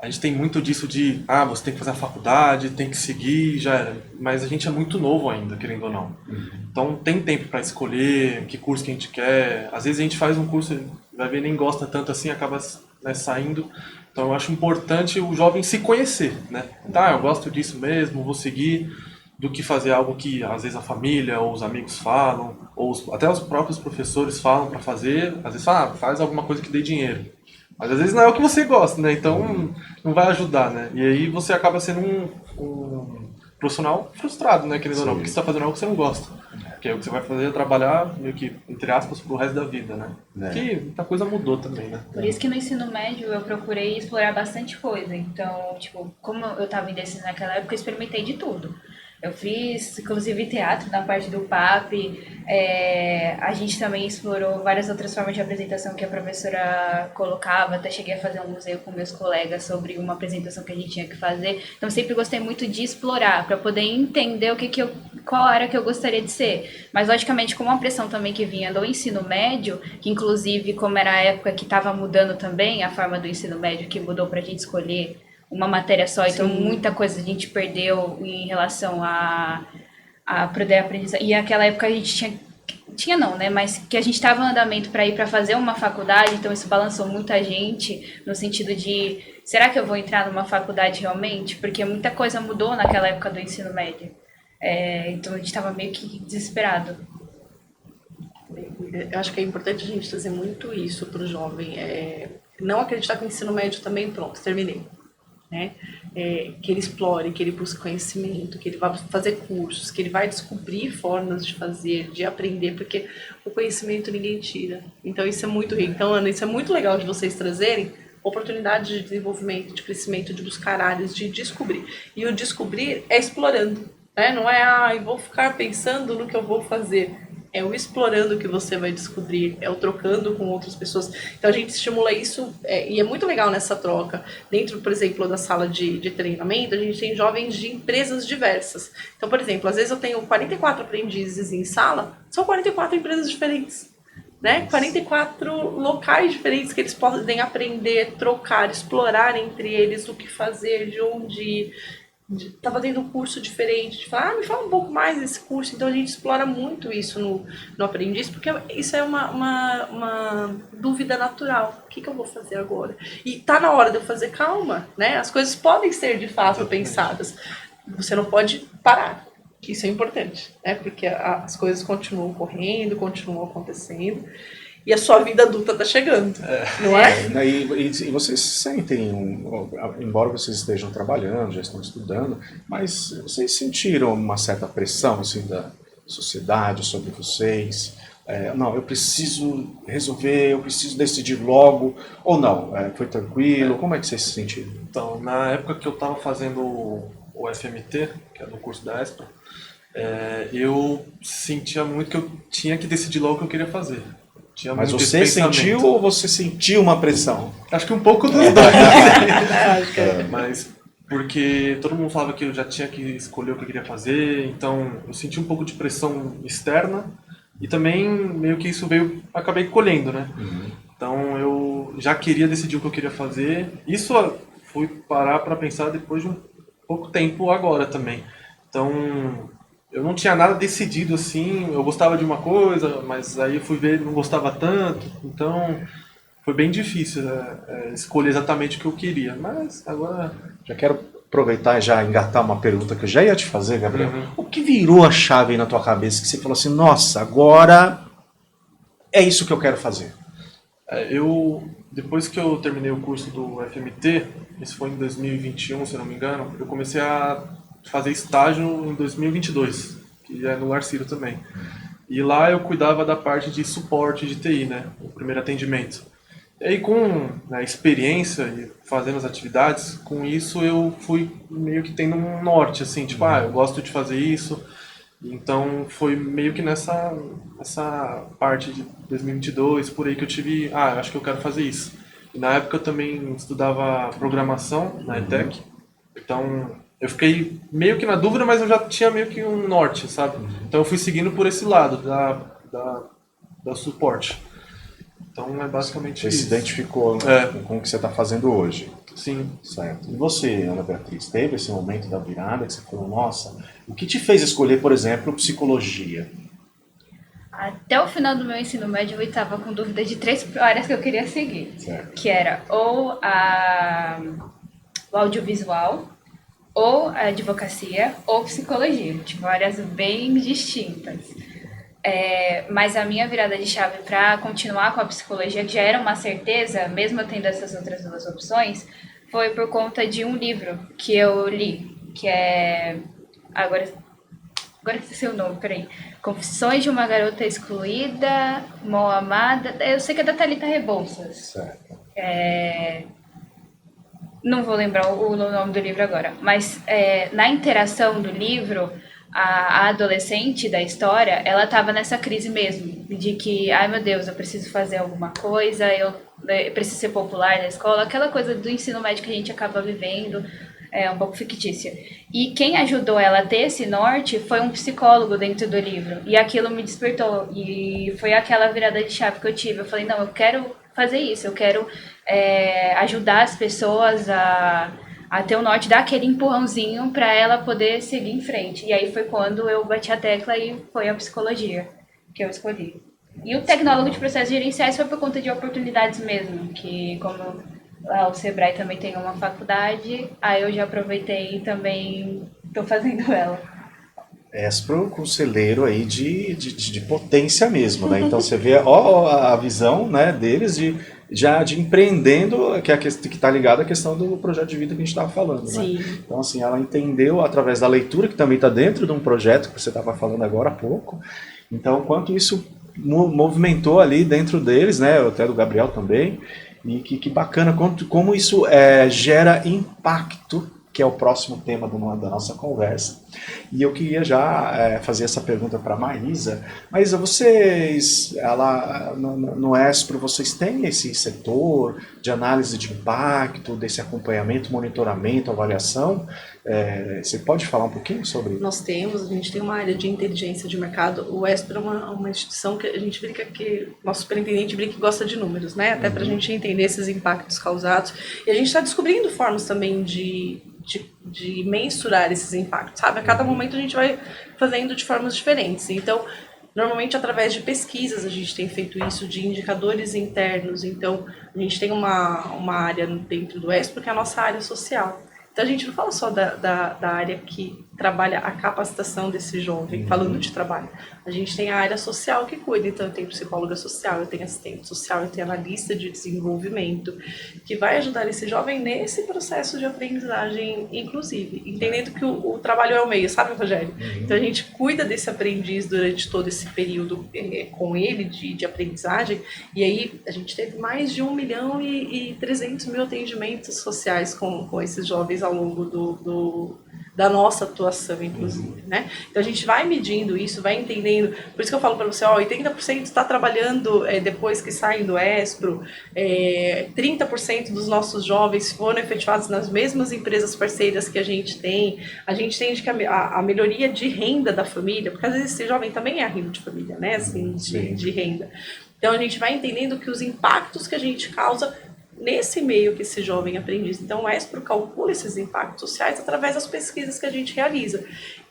a gente tem muito disso de você tem que fazer a faculdade, tem que seguir, já era. Mas a gente é muito novo ainda, querendo ou não. Então tem tempo para escolher que curso que a gente quer. Às vezes a gente faz um curso, vai ver, nem gosta tanto assim, acaba, né, saindo. Então eu acho importante o jovem se conhecer, né? Eu gosto disso mesmo, vou seguir, do que fazer algo que às vezes a família ou os amigos falam, ou até os próprios professores falam para fazer. Às vezes faz alguma coisa que dê dinheiro. Mas às vezes não é o que você gosta, né? Então não vai ajudar, né? E aí você acaba sendo um profissional frustrado, né? Querendo ou não, porque você está fazendo algo que você não gosta. Que é o que você vai fazer, é trabalhar, meio que, entre aspas, pro resto da vida, né? Que muita coisa mudou também, né? Por isso que no ensino médio eu procurei explorar bastante coisa. Então, tipo, como eu estava indecisa naquela época, eu experimentei de tudo. Eu fiz, inclusive, teatro na parte do PAP. A gente também explorou várias outras formas de apresentação que a professora colocava. Até cheguei a fazer um museu com meus colegas sobre uma apresentação que a gente tinha que fazer. Então, sempre gostei muito de explorar, para poder entender qual área que eu gostaria de ser. Mas, logicamente, com uma pressão também que vinha do ensino médio, que, inclusive, como era a época que estava mudando também a forma do ensino médio, que mudou para a gente escolher uma matéria só, então muita coisa a gente perdeu em relação a poder aprender. E naquela época a gente tinha não, né? Mas que a gente estava no andamento para ir para fazer uma faculdade, então isso balançou muita gente no sentido de, será que eu vou entrar numa faculdade realmente? Porque muita coisa mudou naquela época do ensino médio. Então a gente estava meio que desesperado. Eu acho que é importante a gente trazer muito isso para o jovem. Não acreditar que o ensino médio também, pronto, terminei. Né? Que ele explore, que ele busque conhecimento, que ele vá fazer cursos, que ele vai descobrir formas de fazer, de aprender, porque o conhecimento ninguém tira. Então isso é muito rico. Então, Ana, isso é muito legal de vocês trazerem oportunidades de desenvolvimento, de crescimento, de buscar áreas, de descobrir. E o descobrir é explorando, né? Não é, eu vou ficar pensando no que eu vou fazer. É o explorando que você vai descobrir, é o trocando com outras pessoas. Então a gente estimula isso, e é muito legal nessa troca. Dentro, por exemplo, da sala de treinamento, a gente tem jovens de empresas diversas. Então, por exemplo, às vezes eu tenho 44 aprendizes em sala, são 44 empresas diferentes. Né? 44 locais diferentes que eles podem aprender, trocar, explorar entre eles o que fazer, de onde ir. Tá fazendo um curso diferente, de falar, me fala um pouco mais desse curso. Então a gente explora muito isso no aprendiz, porque isso é uma dúvida natural. O que eu vou fazer agora? E tá na hora de eu fazer, calma, né? As coisas podem ser de fato pensadas. Você não pode parar. Isso é importante, né? Porque as coisas continuam correndo, continuam acontecendo, e a sua vida adulta está chegando, não é? E vocês sentem, embora vocês estejam trabalhando, já estão estudando, mas vocês sentiram uma certa pressão assim, da sociedade sobre vocês? Não, eu preciso resolver, eu preciso decidir logo, ou não? Foi tranquilo? Como é que vocês se sentiram? Então, na época que eu estava fazendo o FMT, que é do curso da ESPA, eu sentia muito que eu tinha que decidir logo o que eu queria fazer. Tinha Mas muito você esse pensamento. sentiu ou você sentiu uma pressão? Acho que um pouco dos dois. Mas porque todo mundo falava que eu já tinha que escolher o que eu queria fazer, então eu senti um pouco de pressão externa e também meio que isso acabei colhendo, né? Então eu já queria decidir o que eu queria fazer. Isso fui parar para pensar depois de um pouco tempo agora também. Então eu não tinha nada decidido assim, eu gostava de uma coisa, mas aí fui ver não gostava tanto, então foi bem difícil escolher exatamente o que eu queria, mas agora... Já quero aproveitar e já engatar uma pergunta que eu já ia te fazer, Gabriel. O que virou a chave aí na tua cabeça que você falou assim, nossa, agora é isso que eu quero fazer? Depois que eu terminei o curso do FMT, isso foi em 2021, se não me engano, eu comecei a fazer estágio em 2022, que é no Lar Círio também. E lá eu cuidava da parte de suporte de TI, né, o primeiro atendimento. E aí com a experiência e fazendo as atividades, com isso eu fui meio que tendo um norte, assim, tipo, eu gosto de fazer isso. Então foi meio que nessa parte de 2022, por aí que eu tive, eu acho que eu quero fazer isso. E na época eu também estudava programação na ETEC, então eu fiquei meio que na dúvida, mas eu já tinha meio que um norte, sabe? Então eu fui seguindo por esse lado da suporte. Então é basicamente isso. Você se identificou com o que você está fazendo hoje. Sim. Certo. E você, Ana Beatriz, teve esse momento da virada que você falou, nossa, o que te fez escolher, por exemplo, psicologia? Até o final do meu ensino médio eu estava com dúvida de 3 áreas que eu queria seguir. Certo. Que era ou o audiovisual, ou a advocacia, ou psicologia. Tipo, áreas bem distintas. Mas a minha virada de chave para continuar com a psicologia, que já era uma certeza, mesmo eu tendo essas outras 2 opções, foi por conta de um livro que eu li, que é... Agora esqueci o nome, peraí. Confissões de uma Garota Excluída, Mal Amada... Eu sei que é da Thalita Rebouças. Certo. Não vou lembrar o nome do livro agora, mas na interação do livro... A adolescente da história, ela estava nessa crise mesmo, de que, ai meu Deus, eu preciso fazer alguma coisa, eu preciso ser popular na escola, aquela coisa do ensino médio que a gente acaba vivendo, um pouco fictícia. E quem ajudou ela a ter esse norte foi um psicólogo dentro do livro, e aquilo me despertou, e foi aquela virada de chave que eu tive. Eu falei, não, eu quero fazer isso, eu quero ajudar as pessoas a ter o norte, dar aquele empurrãozinho para ela poder seguir em frente. E aí foi quando eu bati a tecla e foi a psicologia que eu escolhi. E o tecnólogo de processos gerenciais foi por conta de oportunidades mesmo, que como lá o Sebrae também tem uma faculdade, aí eu já aproveitei e também estou fazendo ela. Espro, conselheiro aí de potência mesmo, né? Então você vê a visão, né, deles de empreendendo, que está ligado à questão do projeto de vida que a gente estava falando. Sim. Né? Então assim, ela entendeu através da leitura, que também está dentro de um projeto que você estava falando agora há pouco. Então, quanto isso movimentou ali dentro deles, né, até do Gabriel também, e que bacana, como isso gera impacto que é o próximo tema da nossa conversa. E eu queria já fazer essa pergunta para a Maísa. Maísa, vocês, no Espro, vocês têm esse setor de análise de impacto, desse acompanhamento, monitoramento, avaliação? Você pode falar um pouquinho sobre isso? Nós temos, a gente tem uma área de inteligência de mercado. O Espro é uma instituição que a gente brinca que, nosso superintendente brinca que gosta de números, né? Até para a gente entender esses impactos causados. E a gente está descobrindo formas também de mensurar esses impactos, sabe? A cada momento a gente vai fazendo de formas diferentes. Então, normalmente através de pesquisas a gente tem feito isso, de indicadores internos. Então, a gente tem uma área dentro do Espro que é a nossa área social. Então, a gente não fala só da área que trabalha a capacitação desse jovem, falando de trabalho. A gente tem a área social que cuida, então eu tenho psicóloga social, eu tenho assistente social, eu tenho analista de desenvolvimento, que vai ajudar esse jovem nesse processo de aprendizagem inclusive, entendendo que o trabalho é o meio, sabe, Rogério? Então a gente cuida desse aprendiz durante todo esse período com ele de aprendizagem, e aí a gente teve mais de 1.300.000 atendimentos sociais com esses jovens ao longo da nossa atuação, inclusive, né? Então a gente vai medindo isso, vai entendendo, por isso que eu falo para você, 80% está trabalhando depois que saem do Espro, 30% dos nossos jovens foram efetivados nas mesmas empresas parceiras que a gente entende que a melhoria de renda da família, porque às vezes esse jovem também é arrimo de família, né? Assim, de renda. Então a gente vai entendendo que os impactos que a gente causa nesse meio que esse jovem aprendiz. Então, o Espro calcula esses impactos sociais através das pesquisas que a gente realiza.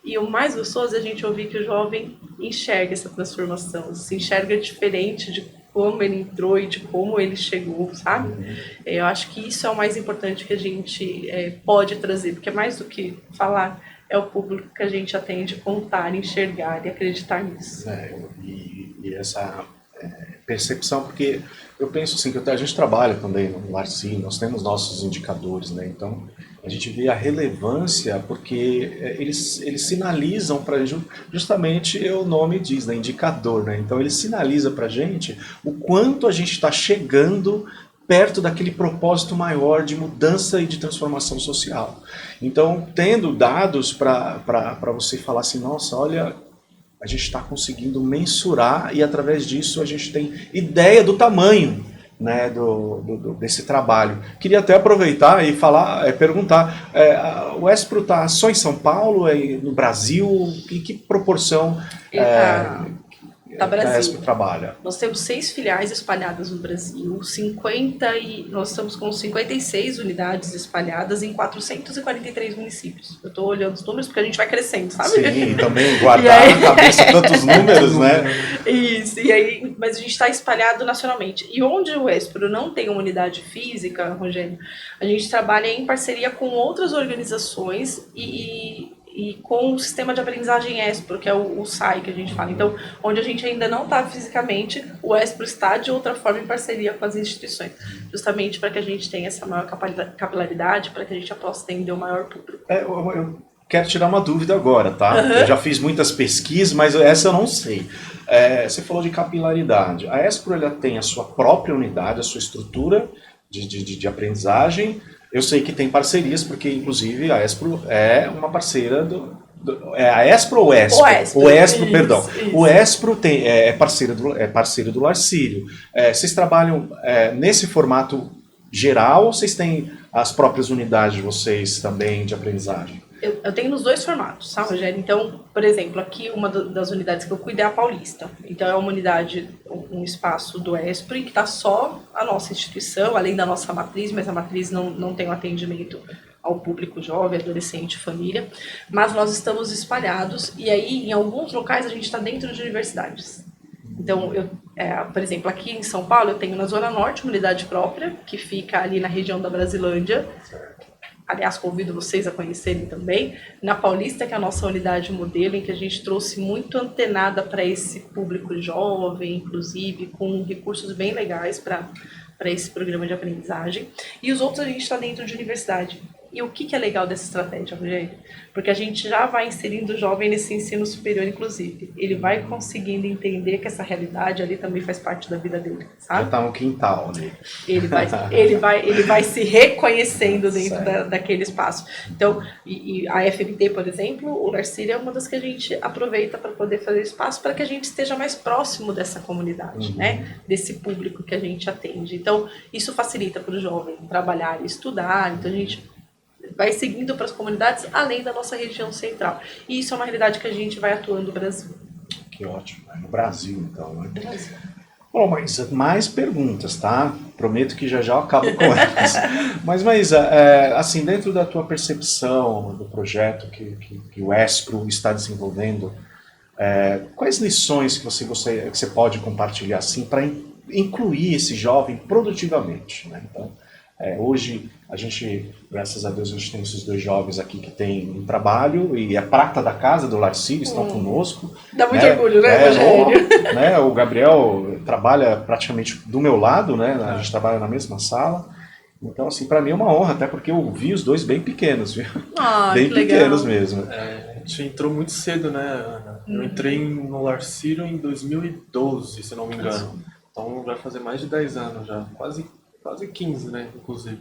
E o mais gostoso é a gente ouvir que o jovem enxerga essa transformação, se enxerga diferente de como ele entrou e de como ele chegou, sabe? Eu acho que isso é o mais importante que a gente pode trazer, porque mais do que falar, é o público que a gente atende contar, enxergar e acreditar nisso. E essa percepção, porque eu penso assim, que a gente trabalha também no Larci, nós temos nossos indicadores, né? Então a gente vê a relevância porque eles sinalizam para justamente o nome diz, né? Indicador, né? Então ele sinaliza para a gente o quanto a gente está chegando perto daquele propósito maior de mudança e de transformação social. Então, tendo dados para você falar assim, nossa, olha, a gente está conseguindo mensurar e através disso a gente tem ideia do tamanho, né, desse trabalho. Queria até aproveitar e perguntar, o Espro está só em São Paulo, no Brasil? Em que proporção Tá Brasil. a Espro trabalha? Nós temos 6 filiais espalhadas no Brasil, nós estamos com 56 unidades espalhadas em 443 municípios. Eu estou olhando os números porque a gente vai crescendo, sabe? Sim, também guardar na cabeça tantos números, né? Isso, mas a gente está espalhado nacionalmente. E onde o Espro não tem uma unidade física, Rogério, a gente trabalha em parceria com outras organizações e com o sistema de aprendizagem Espro, que é o SAI que a gente fala. Então, onde a gente ainda não está fisicamente, o Espro está de outra forma em parceria com as instituições, justamente para que a gente tenha essa maior capilaridade, para que a gente possa atender o maior público. Eu quero tirar uma dúvida agora, tá? Eu já fiz muitas pesquisas, mas essa eu não sei. Você falou de capilaridade. A Espro ela tem a sua própria unidade, a sua estrutura de aprendizagem. Eu sei que tem parcerias, porque inclusive a Espro é uma parceira a Espro ou o Espro? O Espro, perdão. Isso. O Espro é parceiro do Larcírio. Vocês trabalham nesse formato geral ou vocês têm as próprias unidades de vocês também de aprendizagem? Eu tenho nos dois formatos, tá, Rogério? Então, por exemplo, aqui uma das unidades que eu cuido é a Paulista. Então, é uma unidade, um espaço do Espro em que está só a nossa instituição, além da nossa matriz, mas a matriz não tem um atendimento ao público jovem, adolescente, família. Mas nós estamos espalhados e aí, em alguns locais, a gente está dentro de universidades. Então, por exemplo, aqui em São Paulo, eu tenho na Zona Norte uma unidade própria, que fica ali na região da Brasilândia. Aliás, convido vocês a conhecerem também. Na Paulista, que é a nossa unidade modelo, em que a gente trouxe muito antenada para esse público jovem, inclusive, com recursos bem legais para esse programa de aprendizagem. E os outros a gente está dentro de universidade. E o que é legal dessa estratégia, Rogério? Porque a gente já vai inserindo o jovem nesse ensino superior, inclusive. Ele vai conseguindo entender que essa realidade ali também faz parte da vida dele, Já sabe? tá no quintal, né? Ele vai se reconhecendo dentro Certo. daquele espaço. Então, e a FMT, por exemplo, o Larcírio é uma das que a gente aproveita para poder fazer espaço para que a gente esteja mais próximo dessa comunidade, né? Desse público que a gente atende. Então, isso facilita para o jovem trabalhar e estudar. Então, a gente vai seguindo para as comunidades além da nossa região central. E isso é uma realidade que a gente vai atuando no Brasil. Que ótimo. É no Brasil, então, né? Bom, mas mais perguntas, tá? Prometo que já eu acabo com elas. Mas assim, dentro da tua percepção do projeto que o Espro está desenvolvendo, quais lições que você pode compartilhar assim para incluir esse jovem produtivamente, né? Então, hoje a gente, graças a Deus, a gente tem esses 2 jovens aqui que têm um trabalho e a prata da casa do Larcírio estão conosco. Dá muito orgulho, né, Rogério? Né, o Gabriel trabalha praticamente do meu lado, né? A gente trabalha na mesma sala. Então, assim, para mim é uma honra, até porque eu vi os 2 bem pequenos, viu? Bem que legal. pequenos mesmo. A gente entrou muito cedo, né, Ana? Eu entrei no Larcírio em 2012, se não me engano. Então vai fazer mais de 10 anos já, quase 15, né, inclusive.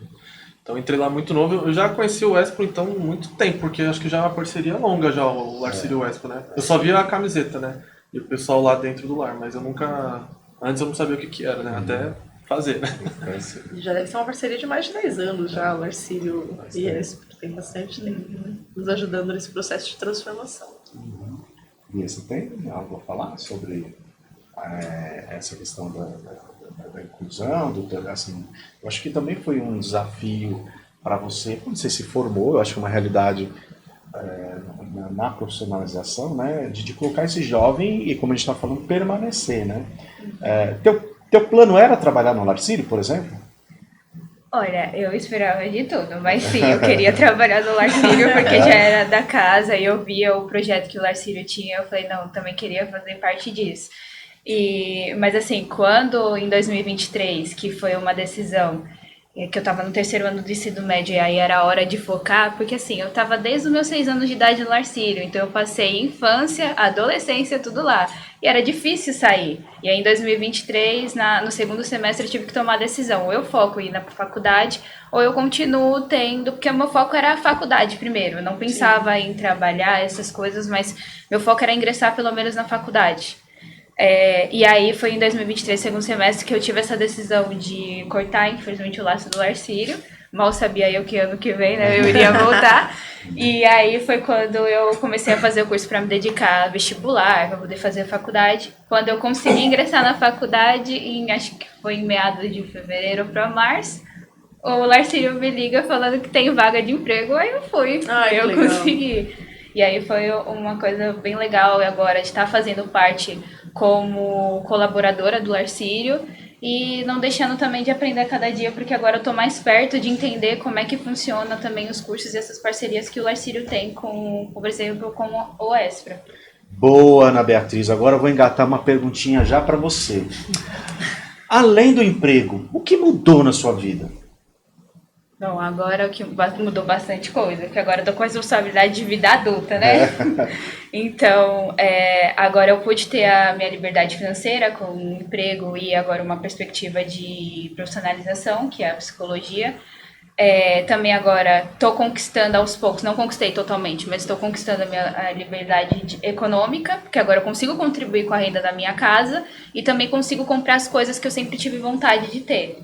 Então entrei lá muito novo. Eu já conheci o Espro então há muito tempo, porque acho que já é uma parceria longa já, o Larcírio e o Espro, né? Eu só via a camiseta, né? E o pessoal lá dentro do lar, mas eu nunca... Antes eu não sabia o que era, né? Até fazer, né? Já deve ser uma parceria de mais de 10 anos já, o Larcírio e Espro. Tem bastante tempo, né? Nos ajudando nesse processo de transformação. E você tem algo a falar sobre essa questão da inclusão? Assim, eu acho que também foi um desafio para você, quando você se formou, eu acho que é uma realidade na profissionalização, né, de colocar esse jovem e, como a gente está falando, permanecer, né? Teu plano era trabalhar no Larcírio, por exemplo? Olha, eu esperava de tudo, mas sim, eu queria trabalhar no Larcírio porque já era da casa e eu via o projeto que o Larcírio tinha, eu falei, não, também queria fazer parte disso. Mas assim, quando em 2023, que foi uma decisão que eu estava no 3º ano do ensino médio e aí era a hora de focar, porque assim, eu estava desde os meus 6 anos de idade no Larcírio, então eu passei infância, adolescência, tudo lá. E era difícil sair. E aí em 2023, no 2º semestre, eu tive que tomar a decisão. Ou eu foco em ir na faculdade, ou eu continuo tendo... Porque o meu foco era a faculdade primeiro. Eu não pensava em trabalhar, essas coisas, mas meu foco era ingressar pelo menos na faculdade. E aí foi em 2023, 2º semestre, que eu tive essa decisão de cortar, infelizmente, o laço do Larcírio. Mal sabia eu que ano que vem, né, eu iria voltar. E aí foi quando eu comecei a fazer o curso para me dedicar a vestibular, para poder fazer a faculdade. Quando eu consegui ingressar na faculdade, acho que foi em meados de fevereiro para março, o Larcírio me liga falando que tem vaga de emprego, aí eu fui, eu consegui. E aí foi uma coisa bem legal agora de estar fazendo parte como colaboradora do Larcírio e não deixando também de aprender a cada dia, porque agora eu estou mais perto de entender como é que funciona também os cursos e essas parcerias que o Larcírio tem com, por exemplo, com o Espra. Boa, Ana Beatriz. Agora eu vou engatar uma perguntinha já para você. Além do emprego, o que mudou na sua vida? Bom, agora o que mudou bastante coisa, porque agora eu tô com a responsabilidade de vida adulta, né? Então, agora eu pude ter a minha liberdade financeira com um emprego e agora uma perspectiva de profissionalização, que é a psicologia. Também agora estou conquistando aos poucos, não conquistei totalmente, mas estou conquistando a liberdade econômica, porque agora eu consigo contribuir com a renda da minha casa e também consigo comprar as coisas que eu sempre tive vontade de ter.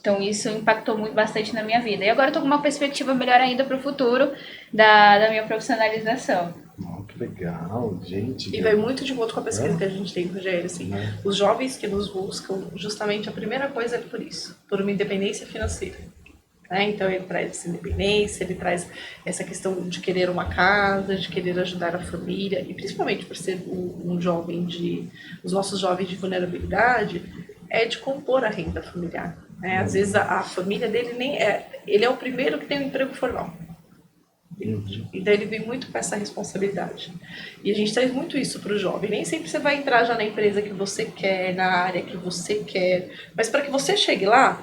Então isso impactou bastante na minha vida. E agora eu estou com uma perspectiva melhor ainda para o futuro da minha profissionalização. Oh, que legal, gente. E vai muito de encontro com a pesquisa que a gente tem, Rogério. Assim, os jovens que nos buscam, justamente a primeira coisa é por isso, por uma independência financeira. Então ele traz essa independência, ele traz essa questão de querer uma casa, de querer ajudar a família, e principalmente por ser um jovem os nossos jovens de vulnerabilidade, é de compor a renda familiar. Às vezes a família dele ele é o primeiro que tem um emprego formal. Então ele vem muito com essa responsabilidade. E a gente traz muito isso para o jovem. Nem sempre você vai entrar já na empresa que você quer, na área que você quer, mas para que você chegue lá,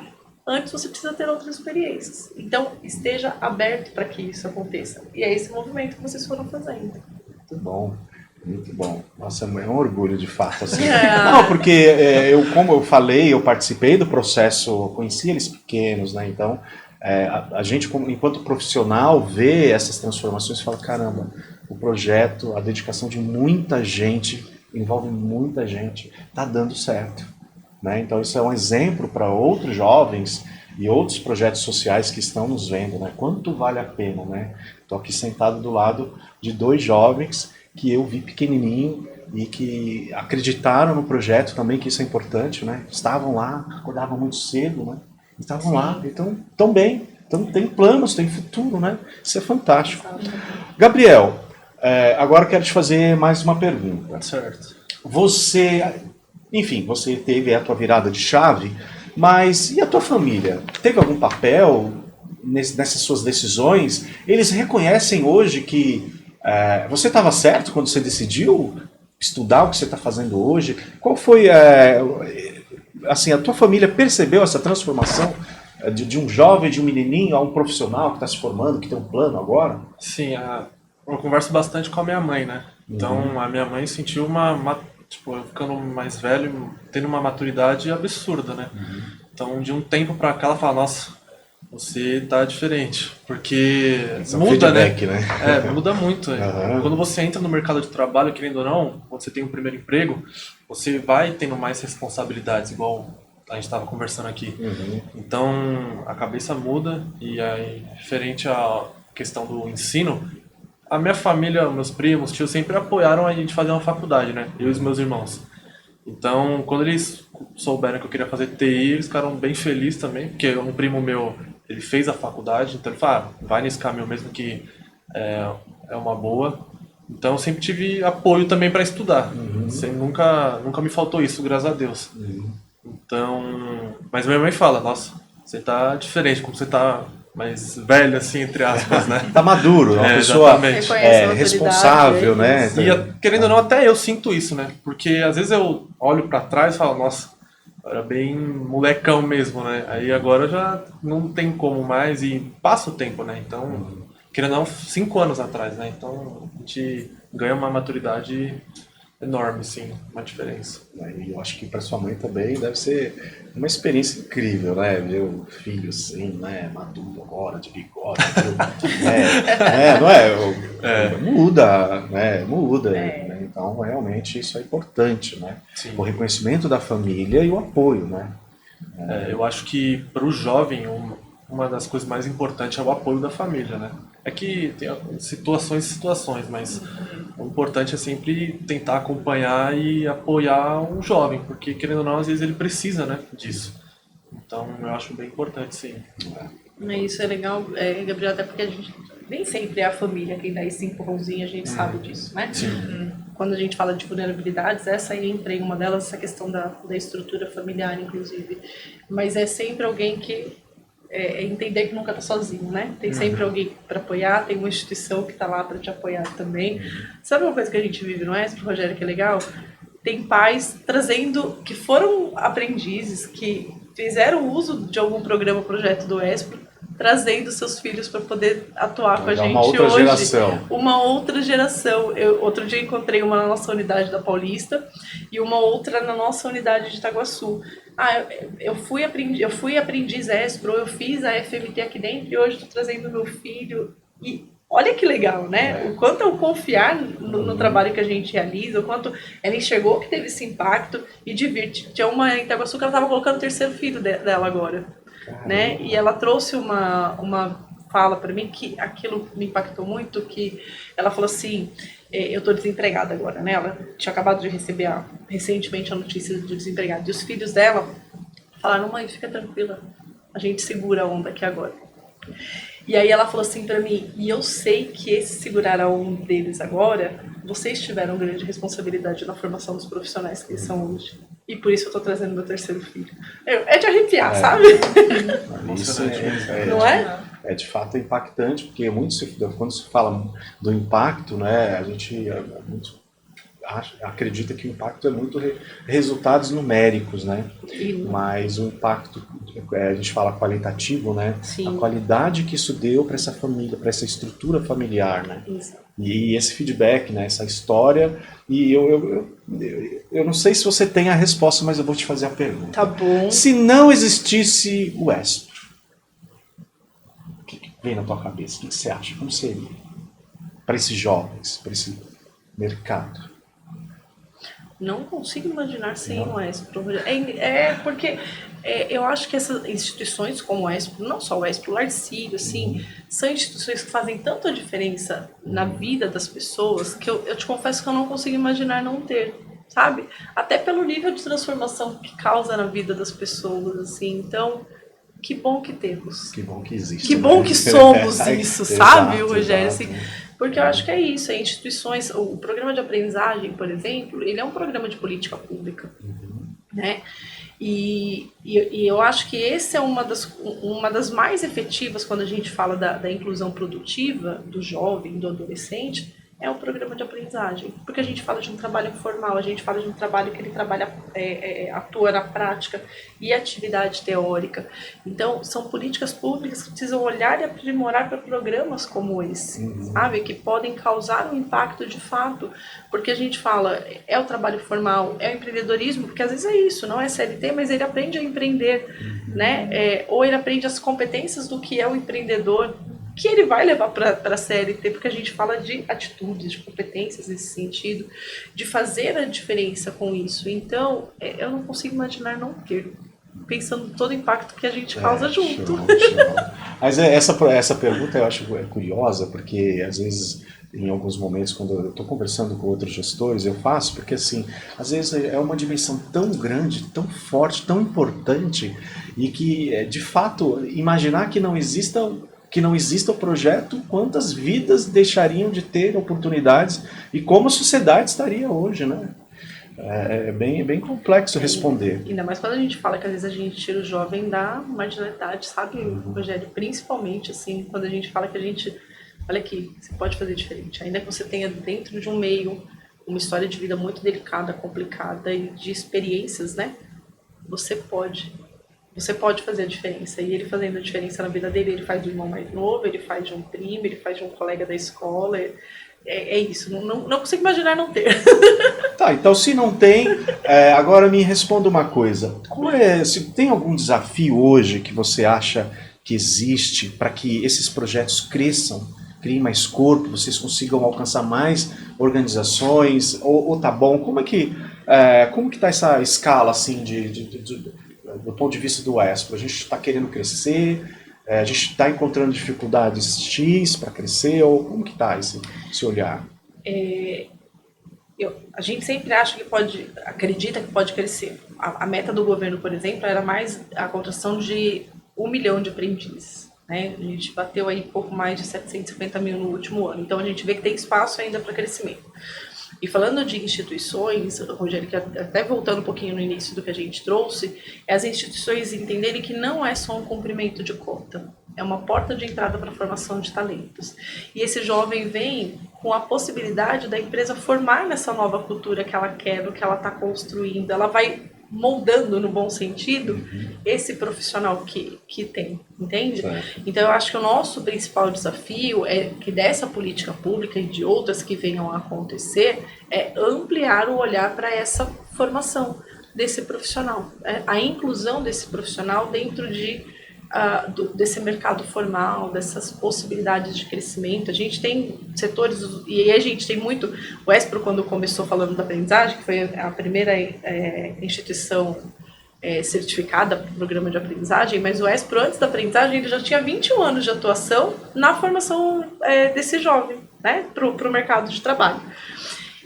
antes você precisa ter outras experiências. Então, esteja aberto para que isso aconteça. E é esse movimento que vocês foram fazendo. Muito bom. Muito bom. Nossa, é um orgulho de fato. Assim. É. Não, porque como eu falei, eu participei do processo, eu conheci eles pequenos, né? Então, a gente, enquanto profissional, vê essas transformações e fala, caramba, o projeto, a dedicação de muita gente, envolve muita gente, está dando certo. Né? Então, isso é um exemplo para outros jovens e outros projetos sociais que estão nos vendo. Né? Quanto vale a pena, né? Estou aqui sentado do lado de 2 jovens que eu vi pequenininho e que acreditaram no projeto também, que isso é importante, né? Estavam lá, acordavam muito cedo, né? E estavam lá, então estão bem, então tem planos, tem futuro, né? Isso é fantástico. Gabriel, agora eu quero te fazer mais uma pergunta. Certo. Você, enfim, você teve a tua virada de chave, mas e a tua família? Teve algum papel nessas suas decisões? Eles reconhecem hoje que você estava certo quando você decidiu estudar o que você está fazendo hoje? Qual foi, assim, a tua família percebeu essa transformação de um jovem, de um menininho a um profissional que está se formando, que tem um plano agora? Sim, eu converso bastante com a minha mãe, né? Então, a minha mãe sentiu tipo, eu ficando mais velho, tendo uma maturidade absurda, né? Então, de um tempo pra cá, ela fala, nossa, você tá diferente, porque muda, feedback, né? Muda muito. Quando você entra no mercado de trabalho, querendo ou não, quando você tem um primeiro emprego, você vai tendo mais responsabilidades, igual a gente estava conversando aqui. Então, a cabeça muda e aí, referente à questão do ensino, a minha família, meus primos, tios, sempre apoiaram a gente fazer uma faculdade, né? Eu e os meus irmãos. Então, quando eles souberam que eu queria fazer TI, eles ficaram bem felizes também, porque um primo meu, ele fez a faculdade, então ele falou, vai nesse caminho mesmo que é uma boa. Então, eu sempre tive apoio também para estudar. Nunca me faltou isso, graças a Deus. Então, mas minha mãe fala, nossa, você tá diferente, como você tá mais velho, assim, entre aspas, né? Tá maduro, é uma pessoa Reconhece a autoridade, responsável, né? E querendo ou não, até eu sinto isso, né? Porque às vezes eu olho pra trás e falo, nossa, eu era bem molecão mesmo, né? Aí agora já não tem como mais e passa o tempo, né? Então, querendo ou não, 5 anos atrás, né? Então, a gente ganha uma maturidade enorme, sim, uma diferença. E eu acho que para sua mãe também deve ser uma experiência incrível, né? Ver o filho assim, né? Maduro agora, de bigode, não é? Muda, né? Muda. Né? Então, realmente, isso é importante, né? Sim. O reconhecimento da família e o apoio, né? Eu acho que para o jovem, uma das coisas mais importantes é o apoio da família, né? É que tem situações e situações, mas o importante é sempre tentar acompanhar e apoiar um jovem, porque querendo ou não, às vezes ele precisa, né, disso. Então eu acho bem importante, sim. Isso é legal, Gabriel, até porque a gente nem sempre é a família quem dá esse empurrãozinho, a gente sabe disso, né? Sim. Quando a gente fala de vulnerabilidades, essa aí entra em uma delas, essa questão da estrutura familiar, inclusive. Mas é sempre alguém que entender que nunca está sozinho, né? Tem sempre alguém para apoiar, tem uma instituição que está lá para te apoiar também. Sabe uma coisa que a gente vive no ESP, Rogério, que é legal? Tem pais que foram aprendizes, que fizeram uso de algum programa, projeto do ESP, trazendo seus filhos para poder atuar com a gente uma outra hoje. geração. Uma outra geração. Outro dia encontrei uma na nossa unidade da Paulista e uma outra na nossa unidade de Itaguaçu. Eu fui aprendiz ESPRO, eu fiz a FMT aqui dentro e hoje estou trazendo meu filho. E olha que legal, né? O quanto eu confiar no trabalho que a gente realiza, o quanto ela enxergou que teve esse impacto e de vir. Tinha uma em Itaguaçu que ela estava colocando o 3º filho dela agora. Né? E ela trouxe uma fala para mim que aquilo me impactou muito, que ela falou assim, eu estou desempregada agora, né? Ela tinha acabado de receber recentemente a notícia do desempregado. E os filhos dela falaram, mãe, fica tranquila, a gente segura a onda aqui agora. E aí ela falou assim para mim, e eu sei que esse segurar a onda deles agora, vocês tiveram grande responsabilidade na formação dos profissionais que eles são hoje. E por isso eu tô trazendo meu 3º filho. É de arrepiar, sabe? Isso Não é? É de fato impactante, porque quando se fala do impacto, né, acredita que o impacto é muito resultados numéricos, né? E- Mas o impacto, a gente fala qualitativo, né? Sim. A qualidade que isso deu para essa família, para essa estrutura familiar, né? Isso. E esse feedback, né? Essa história. E eu não sei se você tem a resposta, mas eu vou te fazer a pergunta. Tá bom. Se não existisse o ESPRO, o que vem na tua cabeça? O que você acha? Como seria? Para esses jovens, para esse mercado. Não consigo imaginar sem Não? o ESPRO. Porque eu acho que essas instituições como o ESPRO, não só o ESPRO, o Larcírio, assim, são instituições que fazem tanta diferença na vida das pessoas que eu te confesso que eu não consigo imaginar não ter, sabe? Até pelo nível de transformação que causa na vida das pessoas, assim. Então, que bom que temos. Que bom que existe. Que bom que somos isso, sabe, Exato, Rogério? exato. Assim, porque eu acho que é isso, instituições, o programa de aprendizagem, por exemplo, ele é um programa de política pública, né? E eu acho que esse é uma das mais efetivas quando a gente fala da inclusão produtiva do jovem, do adolescente, é o programa de aprendizagem. Porque a gente fala de um trabalho informal, a gente fala de um trabalho que ele trabalha, atua na prática e atividade teórica. Então, são políticas públicas que precisam olhar e aprimorar para programas como esse, sabe? Que podem causar um impacto de fato. Porque a gente fala, é o trabalho formal, é o empreendedorismo, porque às vezes é isso, não é CLT, mas ele aprende a empreender, né? Ou ele aprende as competências do que é o empreendedor, que ele vai levar para a CLT, porque a gente fala de atitudes, de competências nesse sentido, de fazer a diferença com isso. Então, eu não consigo imaginar não ter, pensando todo o impacto que a gente causa junto. Show, show. Mas essa pergunta eu acho curiosa, porque às vezes, em alguns momentos, quando eu estou conversando com outros gestores, eu faço, porque assim, às vezes é uma dimensão tão grande, tão forte, tão importante, e que, de fato, imaginar que não exista o projeto, quantas vidas deixariam de ter oportunidades e como a sociedade estaria hoje, né? É bem complexo responder. Ainda mais quando a gente fala que às vezes a gente tira o jovem da marginalidade, sabe, Rogério? Principalmente, assim, quando a gente fala que a gente... Olha aqui, você pode fazer diferente. Ainda que você tenha dentro de um meio uma história de vida muito delicada, complicada e de experiências, né? Você pode fazer a diferença. E ele fazendo a diferença na vida dele, ele faz do irmão mais novo, ele faz de um primo, ele faz de um colega da escola. É isso. Não consigo imaginar não ter. Tá, então se não tem, agora me responda uma coisa. Se tem algum desafio hoje que você acha que existe para que esses projetos cresçam, criem mais corpo, vocês consigam alcançar mais organizações, ou tá bom? Como que tá essa escala assim do ponto de vista do ESPRO? A gente está querendo crescer, a gente está encontrando dificuldades X para crescer, ou como que está esse olhar? A gente sempre acredita que pode crescer. A meta do governo, por exemplo, era mais a contratação de 1 milhão de aprendizes, né? A gente bateu aí pouco mais de 750 mil no último ano. Então a gente vê que tem espaço ainda para crescimento. E falando de instituições, Rogério, que até voltando um pouquinho no início do que a gente trouxe, é as instituições entenderem que não é só um cumprimento de cota, é uma porta de entrada para a formação de talentos. E esse jovem vem com a possibilidade da empresa formar nessa nova cultura que ela quer, no que ela está construindo. Ela vai moldando, no bom sentido, esse profissional que tem, entende? Então eu acho que o nosso principal desafio é que dessa política pública e de outras que venham a acontecer, é ampliar o olhar para essa formação desse profissional, a inclusão desse profissional dentro desse mercado formal, dessas possibilidades de crescimento. A gente tem setores, e aí a gente tem muito, o ESPRO quando começou falando da aprendizagem, que foi a primeira instituição certificada para o programa de aprendizagem, mas o ESPRO antes da aprendizagem ele já tinha 21 anos de atuação na formação desse jovem, né, para o mercado de trabalho.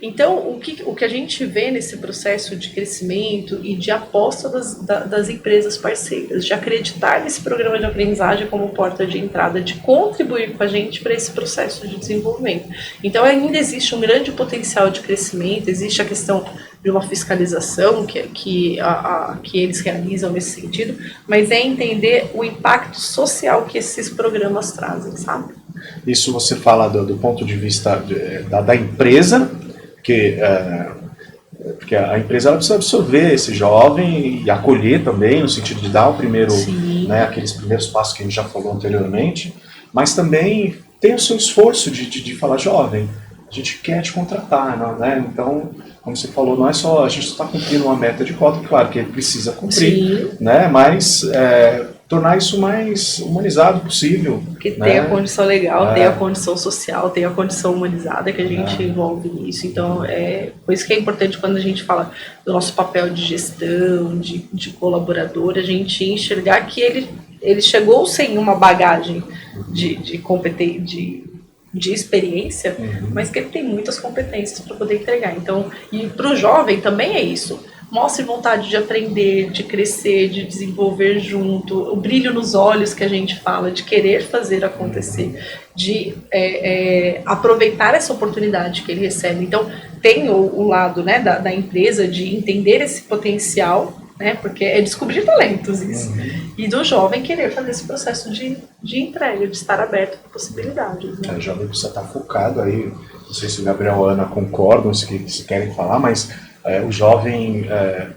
Então, o que a gente vê nesse processo de crescimento e de aposta das empresas parceiras, de acreditar nesse programa de aprendizagem como porta de entrada, de contribuir com a gente para esse processo de desenvolvimento. Então, ainda existe um grande potencial de crescimento, existe a questão de uma fiscalização que eles realizam nesse sentido, mas é entender o impacto social que esses programas trazem, sabe? Isso você fala do ponto de vista da empresa, Porque a empresa ela precisa absorver esse jovem e acolher também, no sentido de dar o primeiro, né, aqueles primeiros passos que a gente já falou anteriormente, mas também tem o seu esforço de falar, jovem, a gente quer te contratar, né? Então, como você falou, não é só a gente está cumprindo uma meta de cota, claro que ele precisa cumprir, né? Mas tornar isso mais humanizado possível. Que né? tem a condição legal, tem a condição social, tem a condição humanizada que a gente envolve nisso. Então, por isso que é importante quando a gente fala do nosso papel de gestão, de colaborador, a gente enxergar que ele chegou sem uma bagagem de competência, de experiência, mas que ele tem muitas competências para poder entregar. Então, e para o jovem também é isso. Mostre vontade de aprender, de crescer, de desenvolver junto, o brilho nos olhos que a gente fala, de querer fazer acontecer, de aproveitar essa oportunidade que ele recebe. Então, tem o lado, né, da empresa de entender esse potencial, né, porque é descobrir talentos isso, e do jovem querer fazer esse processo de entrega, de estar aberto para possibilidades. Né? O jovem precisa estar focado aí, não sei se o Gabriel e a Ana concordam, se querem falar, mas o jovem,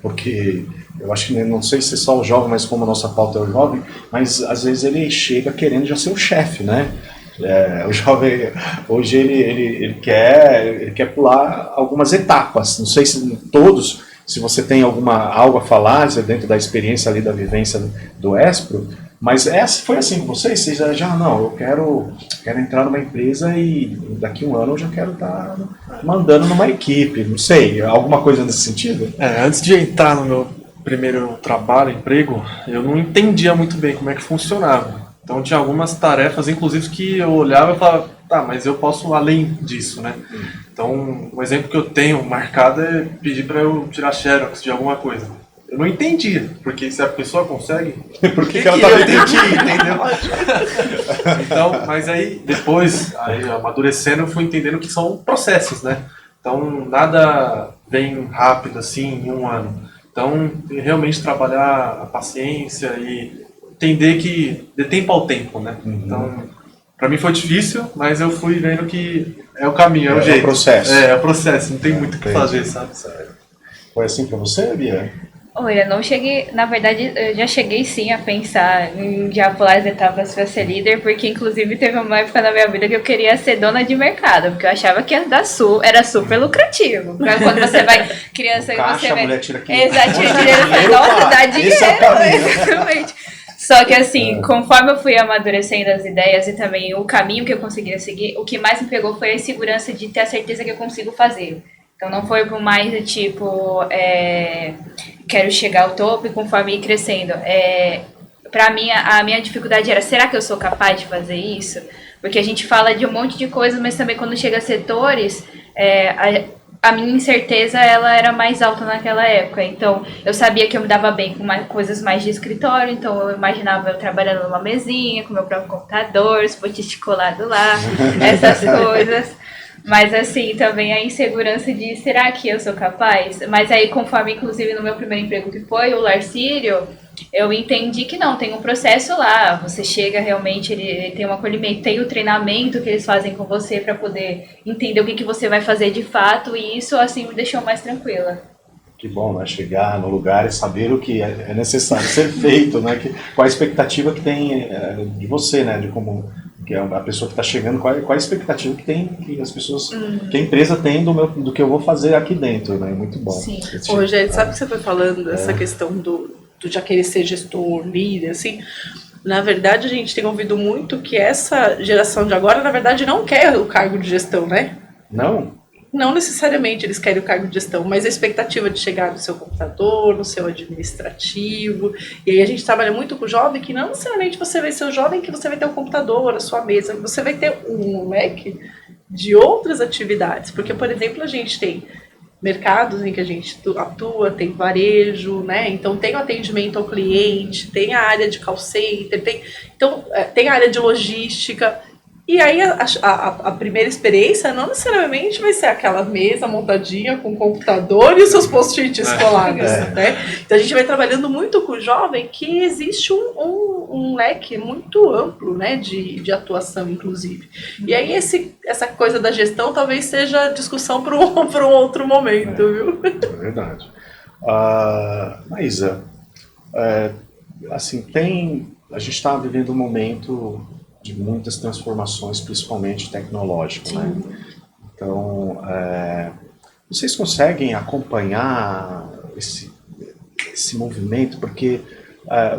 porque eu acho que não sei se é só o jovem, mas como a nossa pauta é o jovem, mas às vezes ele chega querendo já ser o chefe, né? O jovem, hoje ele quer pular algumas etapas, não sei se todos, se você tem algo a falar dentro da experiência ali, da vivência do Espro, mas essa foi assim com vocês? Vocês já não, eu quero entrar numa empresa e daqui a um ano eu já quero estar mandando numa equipe, não sei, alguma coisa nesse sentido? Antes de entrar no meu primeiro trabalho, emprego, eu não entendia muito bem como é que funcionava. Então tinha algumas tarefas, inclusive, que eu olhava e falava, tá, mas eu posso além disso, né? Então, um exemplo que eu tenho marcado é pedir para eu tirar xerox de alguma coisa. Eu não entendia, porque se a pessoa consegue, por que ela tá entendeu? Então, mas aí depois, amadurecendo, eu fui entendendo que são processos, né? Então, nada vem rápido assim em um ano. Então, realmente trabalhar a paciência e entender que dê tempo ao tempo, né? Então, para mim foi difícil, mas eu fui vendo que é o caminho, é o jeito. É o processo. É o processo, não tem muito o que fazer, sabe? Foi assim para você, Bia? Olha, eu não cheguei, na verdade, eu já cheguei sim a pensar em já pular as etapas para ser líder, porque inclusive teve uma época na minha vida que eu queria ser dona de mercado, porque eu achava que era super lucrativo. Quando você vai criança e você vai. Exato, tira dinheiro, nossa, dá dinheiro, exatamente. Só que assim, conforme eu fui amadurecendo as ideias e também o caminho que eu conseguia seguir, o que mais me pegou foi a segurança de ter a certeza que eu consigo fazer. Então não foi por mais do tipo, quero chegar ao topo e conforme ir crescendo. Pra mim, a minha dificuldade era, será que eu sou capaz de fazer isso? Porque a gente fala de um monte de coisas, mas também quando chega a setores, a minha incerteza ela era mais alta naquela época. Então eu sabia que eu me dava bem com coisas mais de escritório, então eu imaginava eu trabalhando numa mesinha, com meu próprio computador, os post-it colado lá, essas coisas. Mas assim, também a insegurança de, será que eu sou capaz? Mas aí, conforme, inclusive, no meu primeiro emprego que foi, o Lar Sírio, eu entendi que não, tem um processo lá. Você chega realmente, ele tem um acolhimento, tem o treinamento que eles fazem com você para poder entender o que você vai fazer de fato. E isso, assim, me deixou mais tranquila. Que bom, né? Chegar no lugar e saber o que é necessário ser feito, né? Qual a expectativa que tem de você, né? De como... que é a pessoa que está chegando, qual a expectativa que tem, que as pessoas, que a empresa tem do que eu vou fazer aqui dentro, né? Muito bom. Sim. Rogério, sabe que você foi falando dessa questão do já querer ser gestor, líder, assim? Na verdade, a gente tem ouvido muito que essa geração de agora, na verdade, não quer o cargo de gestão, né? Não? Não necessariamente eles querem o cargo de gestão, mas a expectativa de chegar no seu computador, no seu administrativo. E aí a gente trabalha muito com o jovem, que não necessariamente você vai ser o jovem que você vai ter um computador, a sua mesa, você vai ter um leque de outras atividades. Porque, por exemplo, a gente tem mercados em que a gente atua, tem varejo, né? Então tem o atendimento ao cliente, tem a área de call center, tem a área de logística. E aí a primeira experiência não necessariamente vai ser aquela mesa montadinha com o computador e os seus post-its colados, né? Então a gente vai trabalhando muito com o jovem que existe um um leque muito amplo, né, de atuação, inclusive. E aí essa coisa da gestão talvez seja discussão para um outro momento, viu? É verdade. Maísa, assim, a gente está vivendo um momento de muitas transformações, principalmente tecnológicas, né? Então, vocês conseguem acompanhar esse movimento? Porque,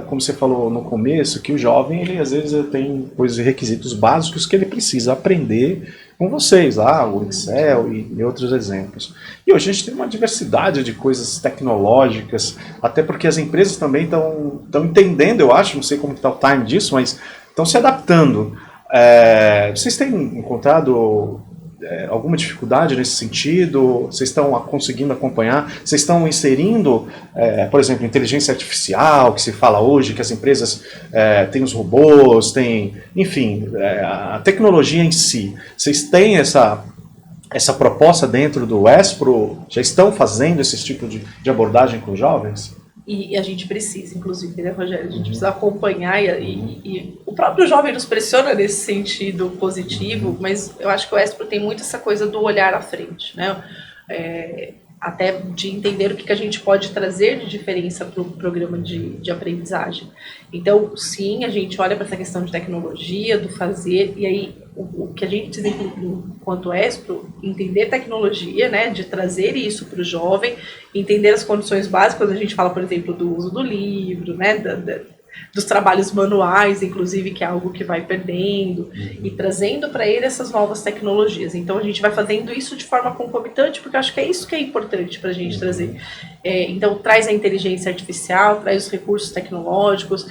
como você falou no começo, que o jovem, ele às vezes tem coisas e requisitos básicos que ele precisa aprender com vocês, o Excel e outros exemplos. E hoje a gente tem uma diversidade de coisas tecnológicas, até porque as empresas também estão entendendo, eu acho, não sei como está o time disso, mas estão se adaptando. Vocês têm encontrado alguma dificuldade nesse sentido? Vocês estão conseguindo acompanhar? Vocês estão inserindo, por exemplo, inteligência artificial, que se fala hoje, que as empresas têm os robôs, enfim, a tecnologia em si. Vocês têm essa proposta dentro do Espro? Já estão fazendo esse tipo de abordagem com os jovens? E a gente precisa, inclusive, né, Rogério? A gente precisa acompanhar e o próprio jovem nos pressiona nesse sentido positivo, mas eu acho que o Espro tem muito essa coisa do olhar à frente, né? Até de entender o que a gente pode trazer de diferença para o programa de aprendizagem. Então, sim, a gente olha para essa questão de tecnologia, do fazer, e aí o que a gente precisa, enquanto Espro, entender tecnologia, né, de trazer isso para o jovem, entender as condições básicas. A gente fala, por exemplo, do uso do livro, né, dos trabalhos manuais, inclusive, que é algo que vai perdendo, e trazendo para ele essas novas tecnologias. Então, a gente vai fazendo isso de forma concomitante, porque eu acho que é isso que é importante para a gente trazer. Então, traz a inteligência artificial, traz os recursos tecnológicos.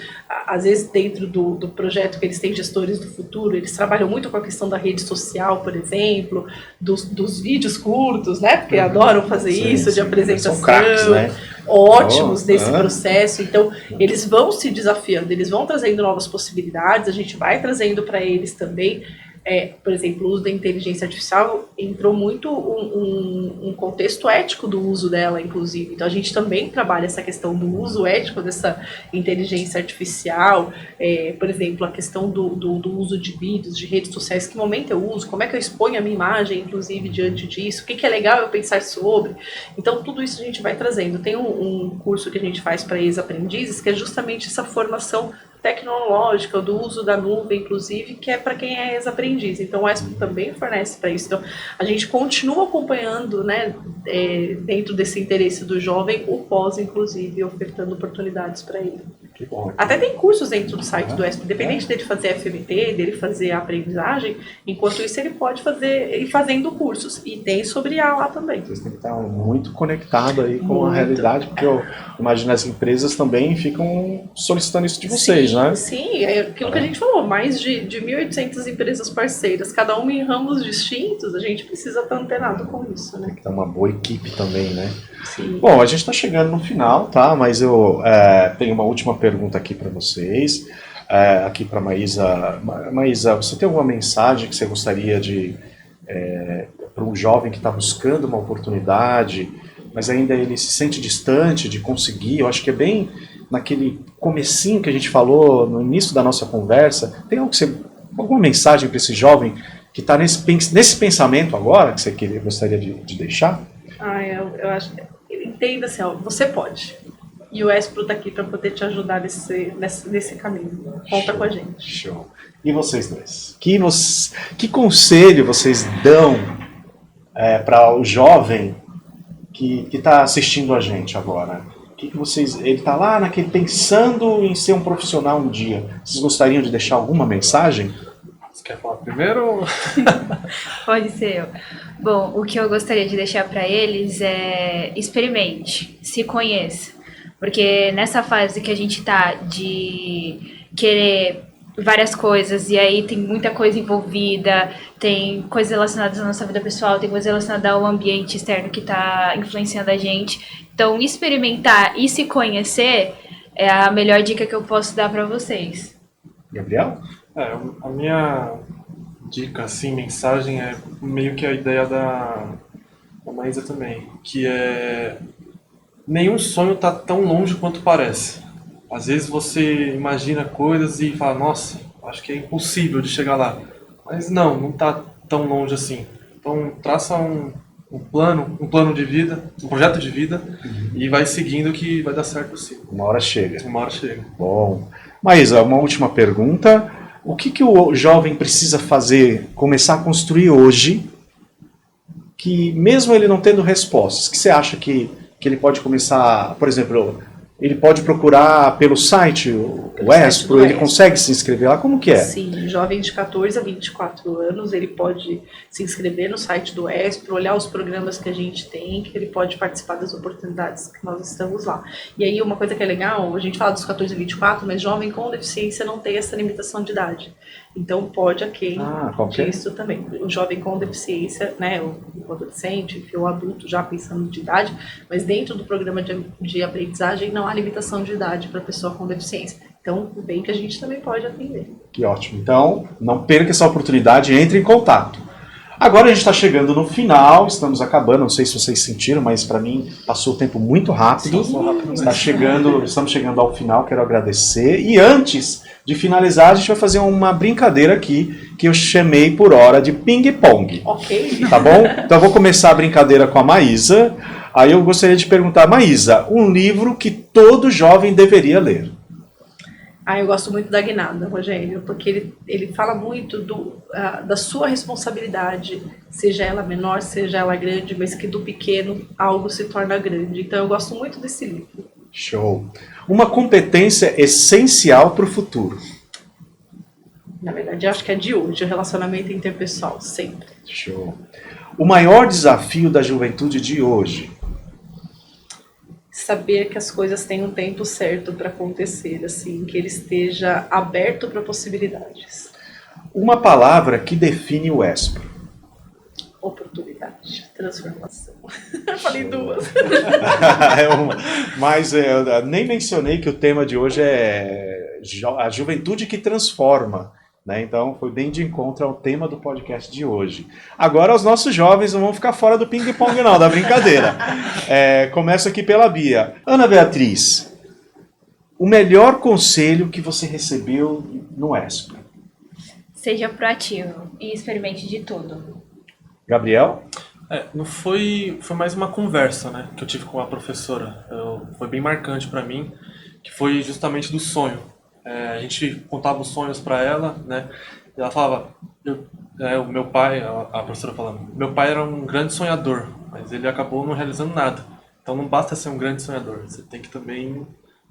Às vezes, dentro do projeto que eles têm, Gestores do Futuro, eles trabalham muito com a questão da rede social, por exemplo, dos vídeos curtos, né? Porque adoram fazer isso, de apresentação. São craques, né? Ótimos nesse processo. Então, eles vão se desafiando, eles vão trazendo novas possibilidades, a gente vai trazendo para eles também. Por exemplo, o uso da inteligência artificial entrou muito um contexto ético do uso dela, inclusive. Então, a gente também trabalha essa questão do uso ético dessa inteligência artificial. Por exemplo, a questão do uso de vídeos, de redes sociais. Que momento eu uso? Como é que eu exponho a minha imagem, inclusive, diante disso? O que é legal eu pensar sobre? Então, tudo isso a gente vai trazendo. Tem um curso que a gente faz para ex-aprendizes, que é justamente essa formação tecnológica, do uso da nuvem, inclusive, que é para quem é ex-aprendiz. Então, o Espro também fornece para isso. Então, a gente continua acompanhando, né, dentro desse interesse do jovem, o pós, inclusive, ofertando oportunidades para ele. Que bom. Até tem cursos dentro do site do Espro, independente dele fazer FMT, dele fazer a aprendizagem, enquanto isso ele pode ir fazendo cursos. E tem sobre IA lá também. Vocês têm que estar muito conectado aí com a realidade, porque eu imagino as empresas também ficam solicitando isso de vocês, né? Sim, é aquilo que a gente falou, mais de 1.800 empresas parceiras, cada uma em ramos distintos, a gente precisa estar antenado com isso, né? Tem que ter uma boa equipe também, né? Sim. Bom, a gente está chegando no final, tá? Mas eu tenho uma última pergunta aqui para vocês, aqui para Maísa. Maísa, você tem alguma mensagem que você gostaria para um jovem que está buscando uma oportunidade, mas ainda ele se sente distante de conseguir? Eu acho que é bem naquele comecinho que a gente falou no início da nossa conversa. Tem alguma mensagem para esse jovem que está nesse pensamento agora que você gostaria de deixar? Eu acho. Entenda assim, você pode. E o Espro está aqui para poder te ajudar nesse caminho. Conta com a gente. Show. E vocês dois? Que conselho vocês dão para o jovem que está assistindo a gente agora? Ele está lá pensando em ser um profissional um dia. Vocês gostariam de deixar alguma mensagem? Você quer falar primeiro? Pode ser eu. Bom, o que eu gostaria de deixar para eles é experimente, se conheça. Porque nessa fase que a gente tá de querer várias coisas, e aí tem muita coisa envolvida, tem coisas relacionadas à nossa vida pessoal, tem coisas relacionadas ao ambiente externo que tá influenciando a gente. Então, experimentar e se conhecer é a melhor dica que eu posso dar para vocês. Gabriel? A minha dica, assim, mensagem é meio que a ideia da Maísa também, que é nenhum sonho está tão longe quanto parece. Às vezes você imagina coisas e fala, nossa, acho que é impossível de chegar lá. Mas não está tão longe assim. Então traça um plano de vida, um projeto de vida e vai seguindo que vai dar certo sim. Uma hora chega. Uma hora chega. Bom. Maísa, uma última pergunta. O que o jovem precisa fazer, começar a construir hoje, que mesmo ele não tendo respostas, que você acha que ele pode começar, por exemplo, ele pode procurar pelo site, o Espro, ele consegue se inscrever lá? Como que é? Sim, jovem de 14 a 24 anos, ele pode se inscrever no site do Espro, olhar os programas que a gente tem, que ele pode participar das oportunidades que nós estamos lá. E aí uma coisa que é legal, a gente fala dos 14 a 24, mas jovem com deficiência não tem essa limitação de idade. Então pode a quem disso também. O jovem com deficiência, né, o adolescente, o adulto já pensando de idade, mas dentro do programa de aprendizagem não há limitação de idade para pessoa com deficiência. Então, bem que a gente também pode atender. Que ótimo. Então, não perca essa oportunidade, entre em contato. Agora a gente está chegando no final, estamos acabando, não sei se vocês sentiram, mas para mim passou o tempo muito rápido. Estamos chegando ao final, quero agradecer. E antes de finalizar, a gente vai fazer uma brincadeira aqui, que eu chamei por hora de ping-pong. Ok. Tá bom? Então eu vou começar a brincadeira com a Maísa. Aí eu gostaria de perguntar, Maísa, um livro que todo jovem deveria ler. Eu gosto muito da Guinada, Rogério, porque ele fala muito da sua responsabilidade, seja ela menor, seja ela grande, mas que do pequeno algo se torna grande. Então eu gosto muito desse livro. Show. Uma competência essencial para o futuro. Na verdade, eu acho que é de hoje, o relacionamento interpessoal, sempre. Show. O maior desafio da juventude de hoje. Saber que as coisas têm um tempo certo para acontecer, assim, que ele esteja aberto para possibilidades. Uma palavra que define o Espro. Oportunidade, transformação. Eu falei duas. Mas eu nem mencionei que o tema de hoje é a juventude que transforma. Né? Então foi bem de encontro ao tema do podcast de hoje. Agora os nossos jovens não vão ficar fora do ping-pong não, da brincadeira. Começo aqui pela Bia. Ana Beatriz, o melhor conselho que você recebeu no Espro? Seja proativo e experimente de tudo. Gabriel? Não foi mais uma conversa, né, que eu tive com a professora. Foi bem marcante para mim, que foi justamente do sonho. A gente contava os sonhos para ela, né? E ela falava, o meu pai, a professora falando, meu pai era um grande sonhador, mas ele acabou não realizando nada. Então não basta ser um grande sonhador, você tem que também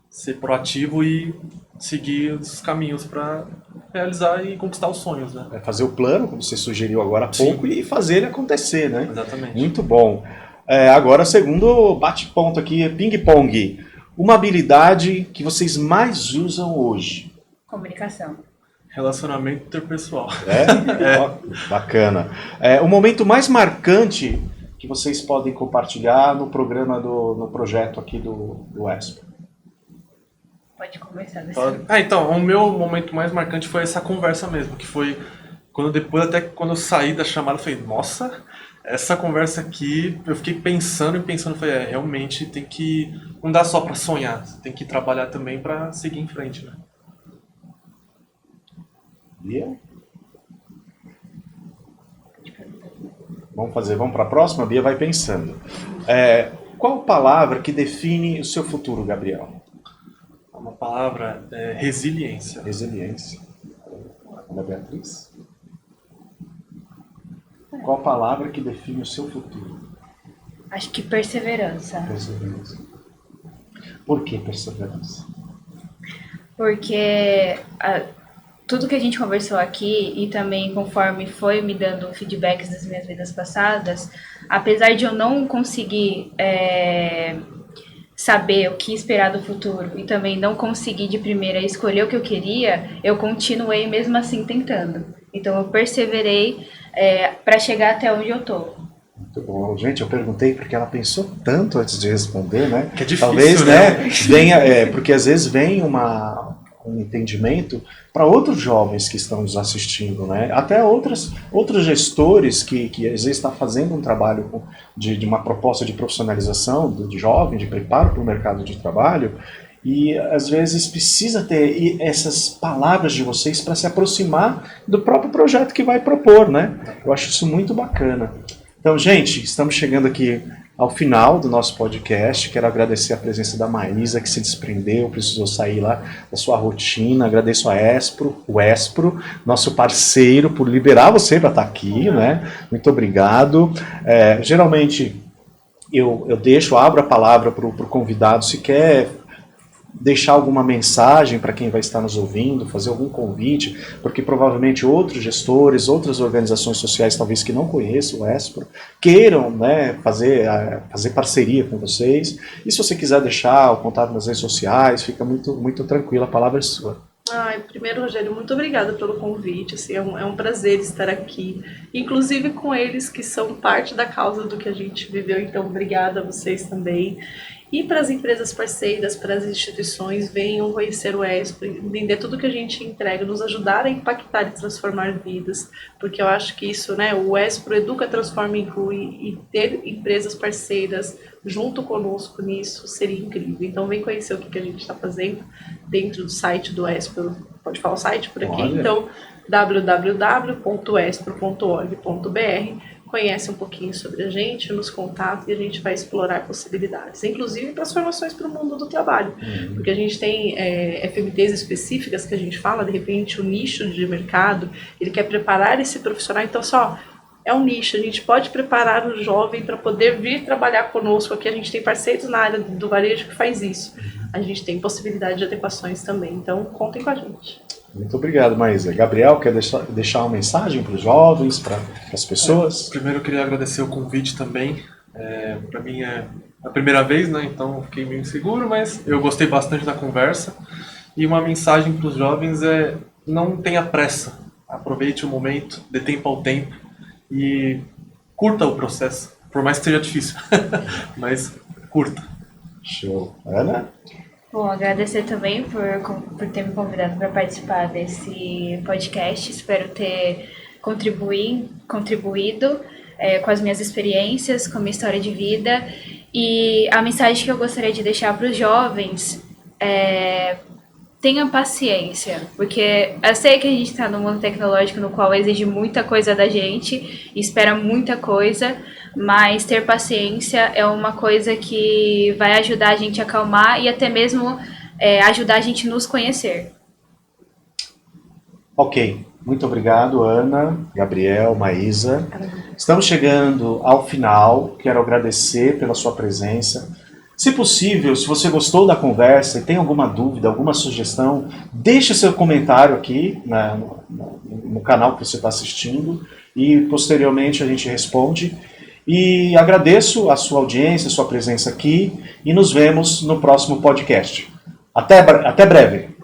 ser proativo e seguir os caminhos para realizar e conquistar os sonhos, né? Fazer o plano, como você sugeriu agora há pouco, e fazer ele acontecer, né? Exatamente. Muito bom. Agora, segundo bate-ponto aqui, ping-pong. Uma habilidade que vocês mais usam hoje? Comunicação. Relacionamento interpessoal. Bacana. O momento mais marcante que vocês podem compartilhar no programa, no projeto aqui do Espro? Pode começar. Então, o meu momento mais marcante foi essa conversa mesmo, que foi quando eu saí da chamada, eu falei, nossa, essa conversa aqui, eu fiquei pensando, falei, realmente tem que, não dá só para sonhar, tem que trabalhar também para seguir em frente, né? Bia? Vamos para a próxima? A Bia vai pensando. Qual palavra que define o seu futuro, Gabriel? Uma palavra é resiliência. Resiliência. Ana Beatriz? Qual palavra que define o seu futuro? Acho que perseverança. Perseverança. Por que perseverança? Porque tudo que a gente conversou aqui e também conforme foi me dando feedbacks das minhas vidas passadas, apesar de eu não conseguir saber o que esperar do futuro e também não conseguir de primeira escolher o que eu queria, eu continuei mesmo assim tentando. Então eu perseverei para chegar até onde eu tô. Muito bom. Gente, eu perguntei porque ela pensou tanto antes de responder, né? Que é difícil, talvez, né? Venha, porque às vezes vem um entendimento para outros jovens que estão nos assistindo, né? Até outros gestores que às vezes estão fazendo um trabalho de uma proposta de profissionalização do jovem, de preparo para o mercado de trabalho, E às vezes precisa ter essas palavras de vocês para se aproximar do próprio projeto que vai propor, né? Eu acho isso muito bacana. Então, gente, estamos chegando aqui ao final do nosso podcast. Quero agradecer a presença da Maísa, que se desprendeu, precisou sair lá da sua rotina. Agradeço a o Espro, nosso parceiro, por liberar você para estar aqui, né? Muito obrigado. Geralmente eu abro a palavra para o convidado, se quer deixar alguma mensagem para quem vai estar nos ouvindo, fazer algum convite, porque provavelmente outros gestores, outras organizações sociais, talvez que não conheçam o Espro, queiram, né, fazer parceria com vocês. E se você quiser deixar o contato nas redes sociais, fica muito tranquilo, a palavra é sua. Primeiro, Rogério, muito obrigada pelo convite. Assim, é um prazer estar aqui, inclusive com eles que são parte da causa do que a gente viveu. Então, obrigada a vocês também. E para as empresas parceiras, para as instituições, venham conhecer o Espro, entender tudo que a gente entrega, nos ajudar a impactar e transformar vidas, porque eu acho que isso, né, o Espro educa, transforma e inclui, e ter empresas parceiras junto conosco nisso seria incrível. Então vem conhecer o que a gente está fazendo dentro do site do Espro. Pode falar o site por aqui? Olha. Então, www.espro.org.br. Conhece um pouquinho sobre a gente, nos contata e a gente vai explorar possibilidades, inclusive transformações para o mundo do trabalho, porque a gente tem FMTs específicas que a gente fala, de repente o nicho de mercado, ele quer preparar esse profissional, então só é um nicho, a gente pode preparar o jovem para poder vir trabalhar conosco, aqui a gente tem parceiros na área do varejo que faz isso, a gente tem possibilidade de adequações também, então contem com a gente. Muito obrigado, Maísa. Gabriel, quer deixar uma mensagem para os jovens, para as pessoas? Primeiro eu queria agradecer o convite também. Para mim é a primeira vez, né? Então fiquei meio inseguro, mas eu gostei bastante da conversa. E uma mensagem para os jovens é: não tenha pressa. Aproveite o momento, dê tempo ao tempo e curta o processo, por mais que seja difícil. Mas curta. Show. Ana? Bom, agradecer também por ter me convidado para participar desse podcast. Espero ter contribuído com as minhas experiências, com a minha história de vida. E a mensagem que eu gostaria de deixar para os jovens é: tenha paciência, porque eu sei que a gente está num mundo tecnológico no qual exige muita coisa da gente, espera muita coisa, mas ter paciência é uma coisa que vai ajudar a gente a acalmar e até mesmo ajudar a gente a nos conhecer. Ok, muito obrigado, Ana, Gabriel, Maísa. Estamos chegando ao final, quero agradecer pela sua presença. Se possível, se você gostou da conversa e tem alguma dúvida, alguma sugestão, deixe seu comentário aqui no canal que você está assistindo e posteriormente a gente responde. E agradeço a sua audiência, a sua presença aqui e nos vemos no próximo podcast. Até breve!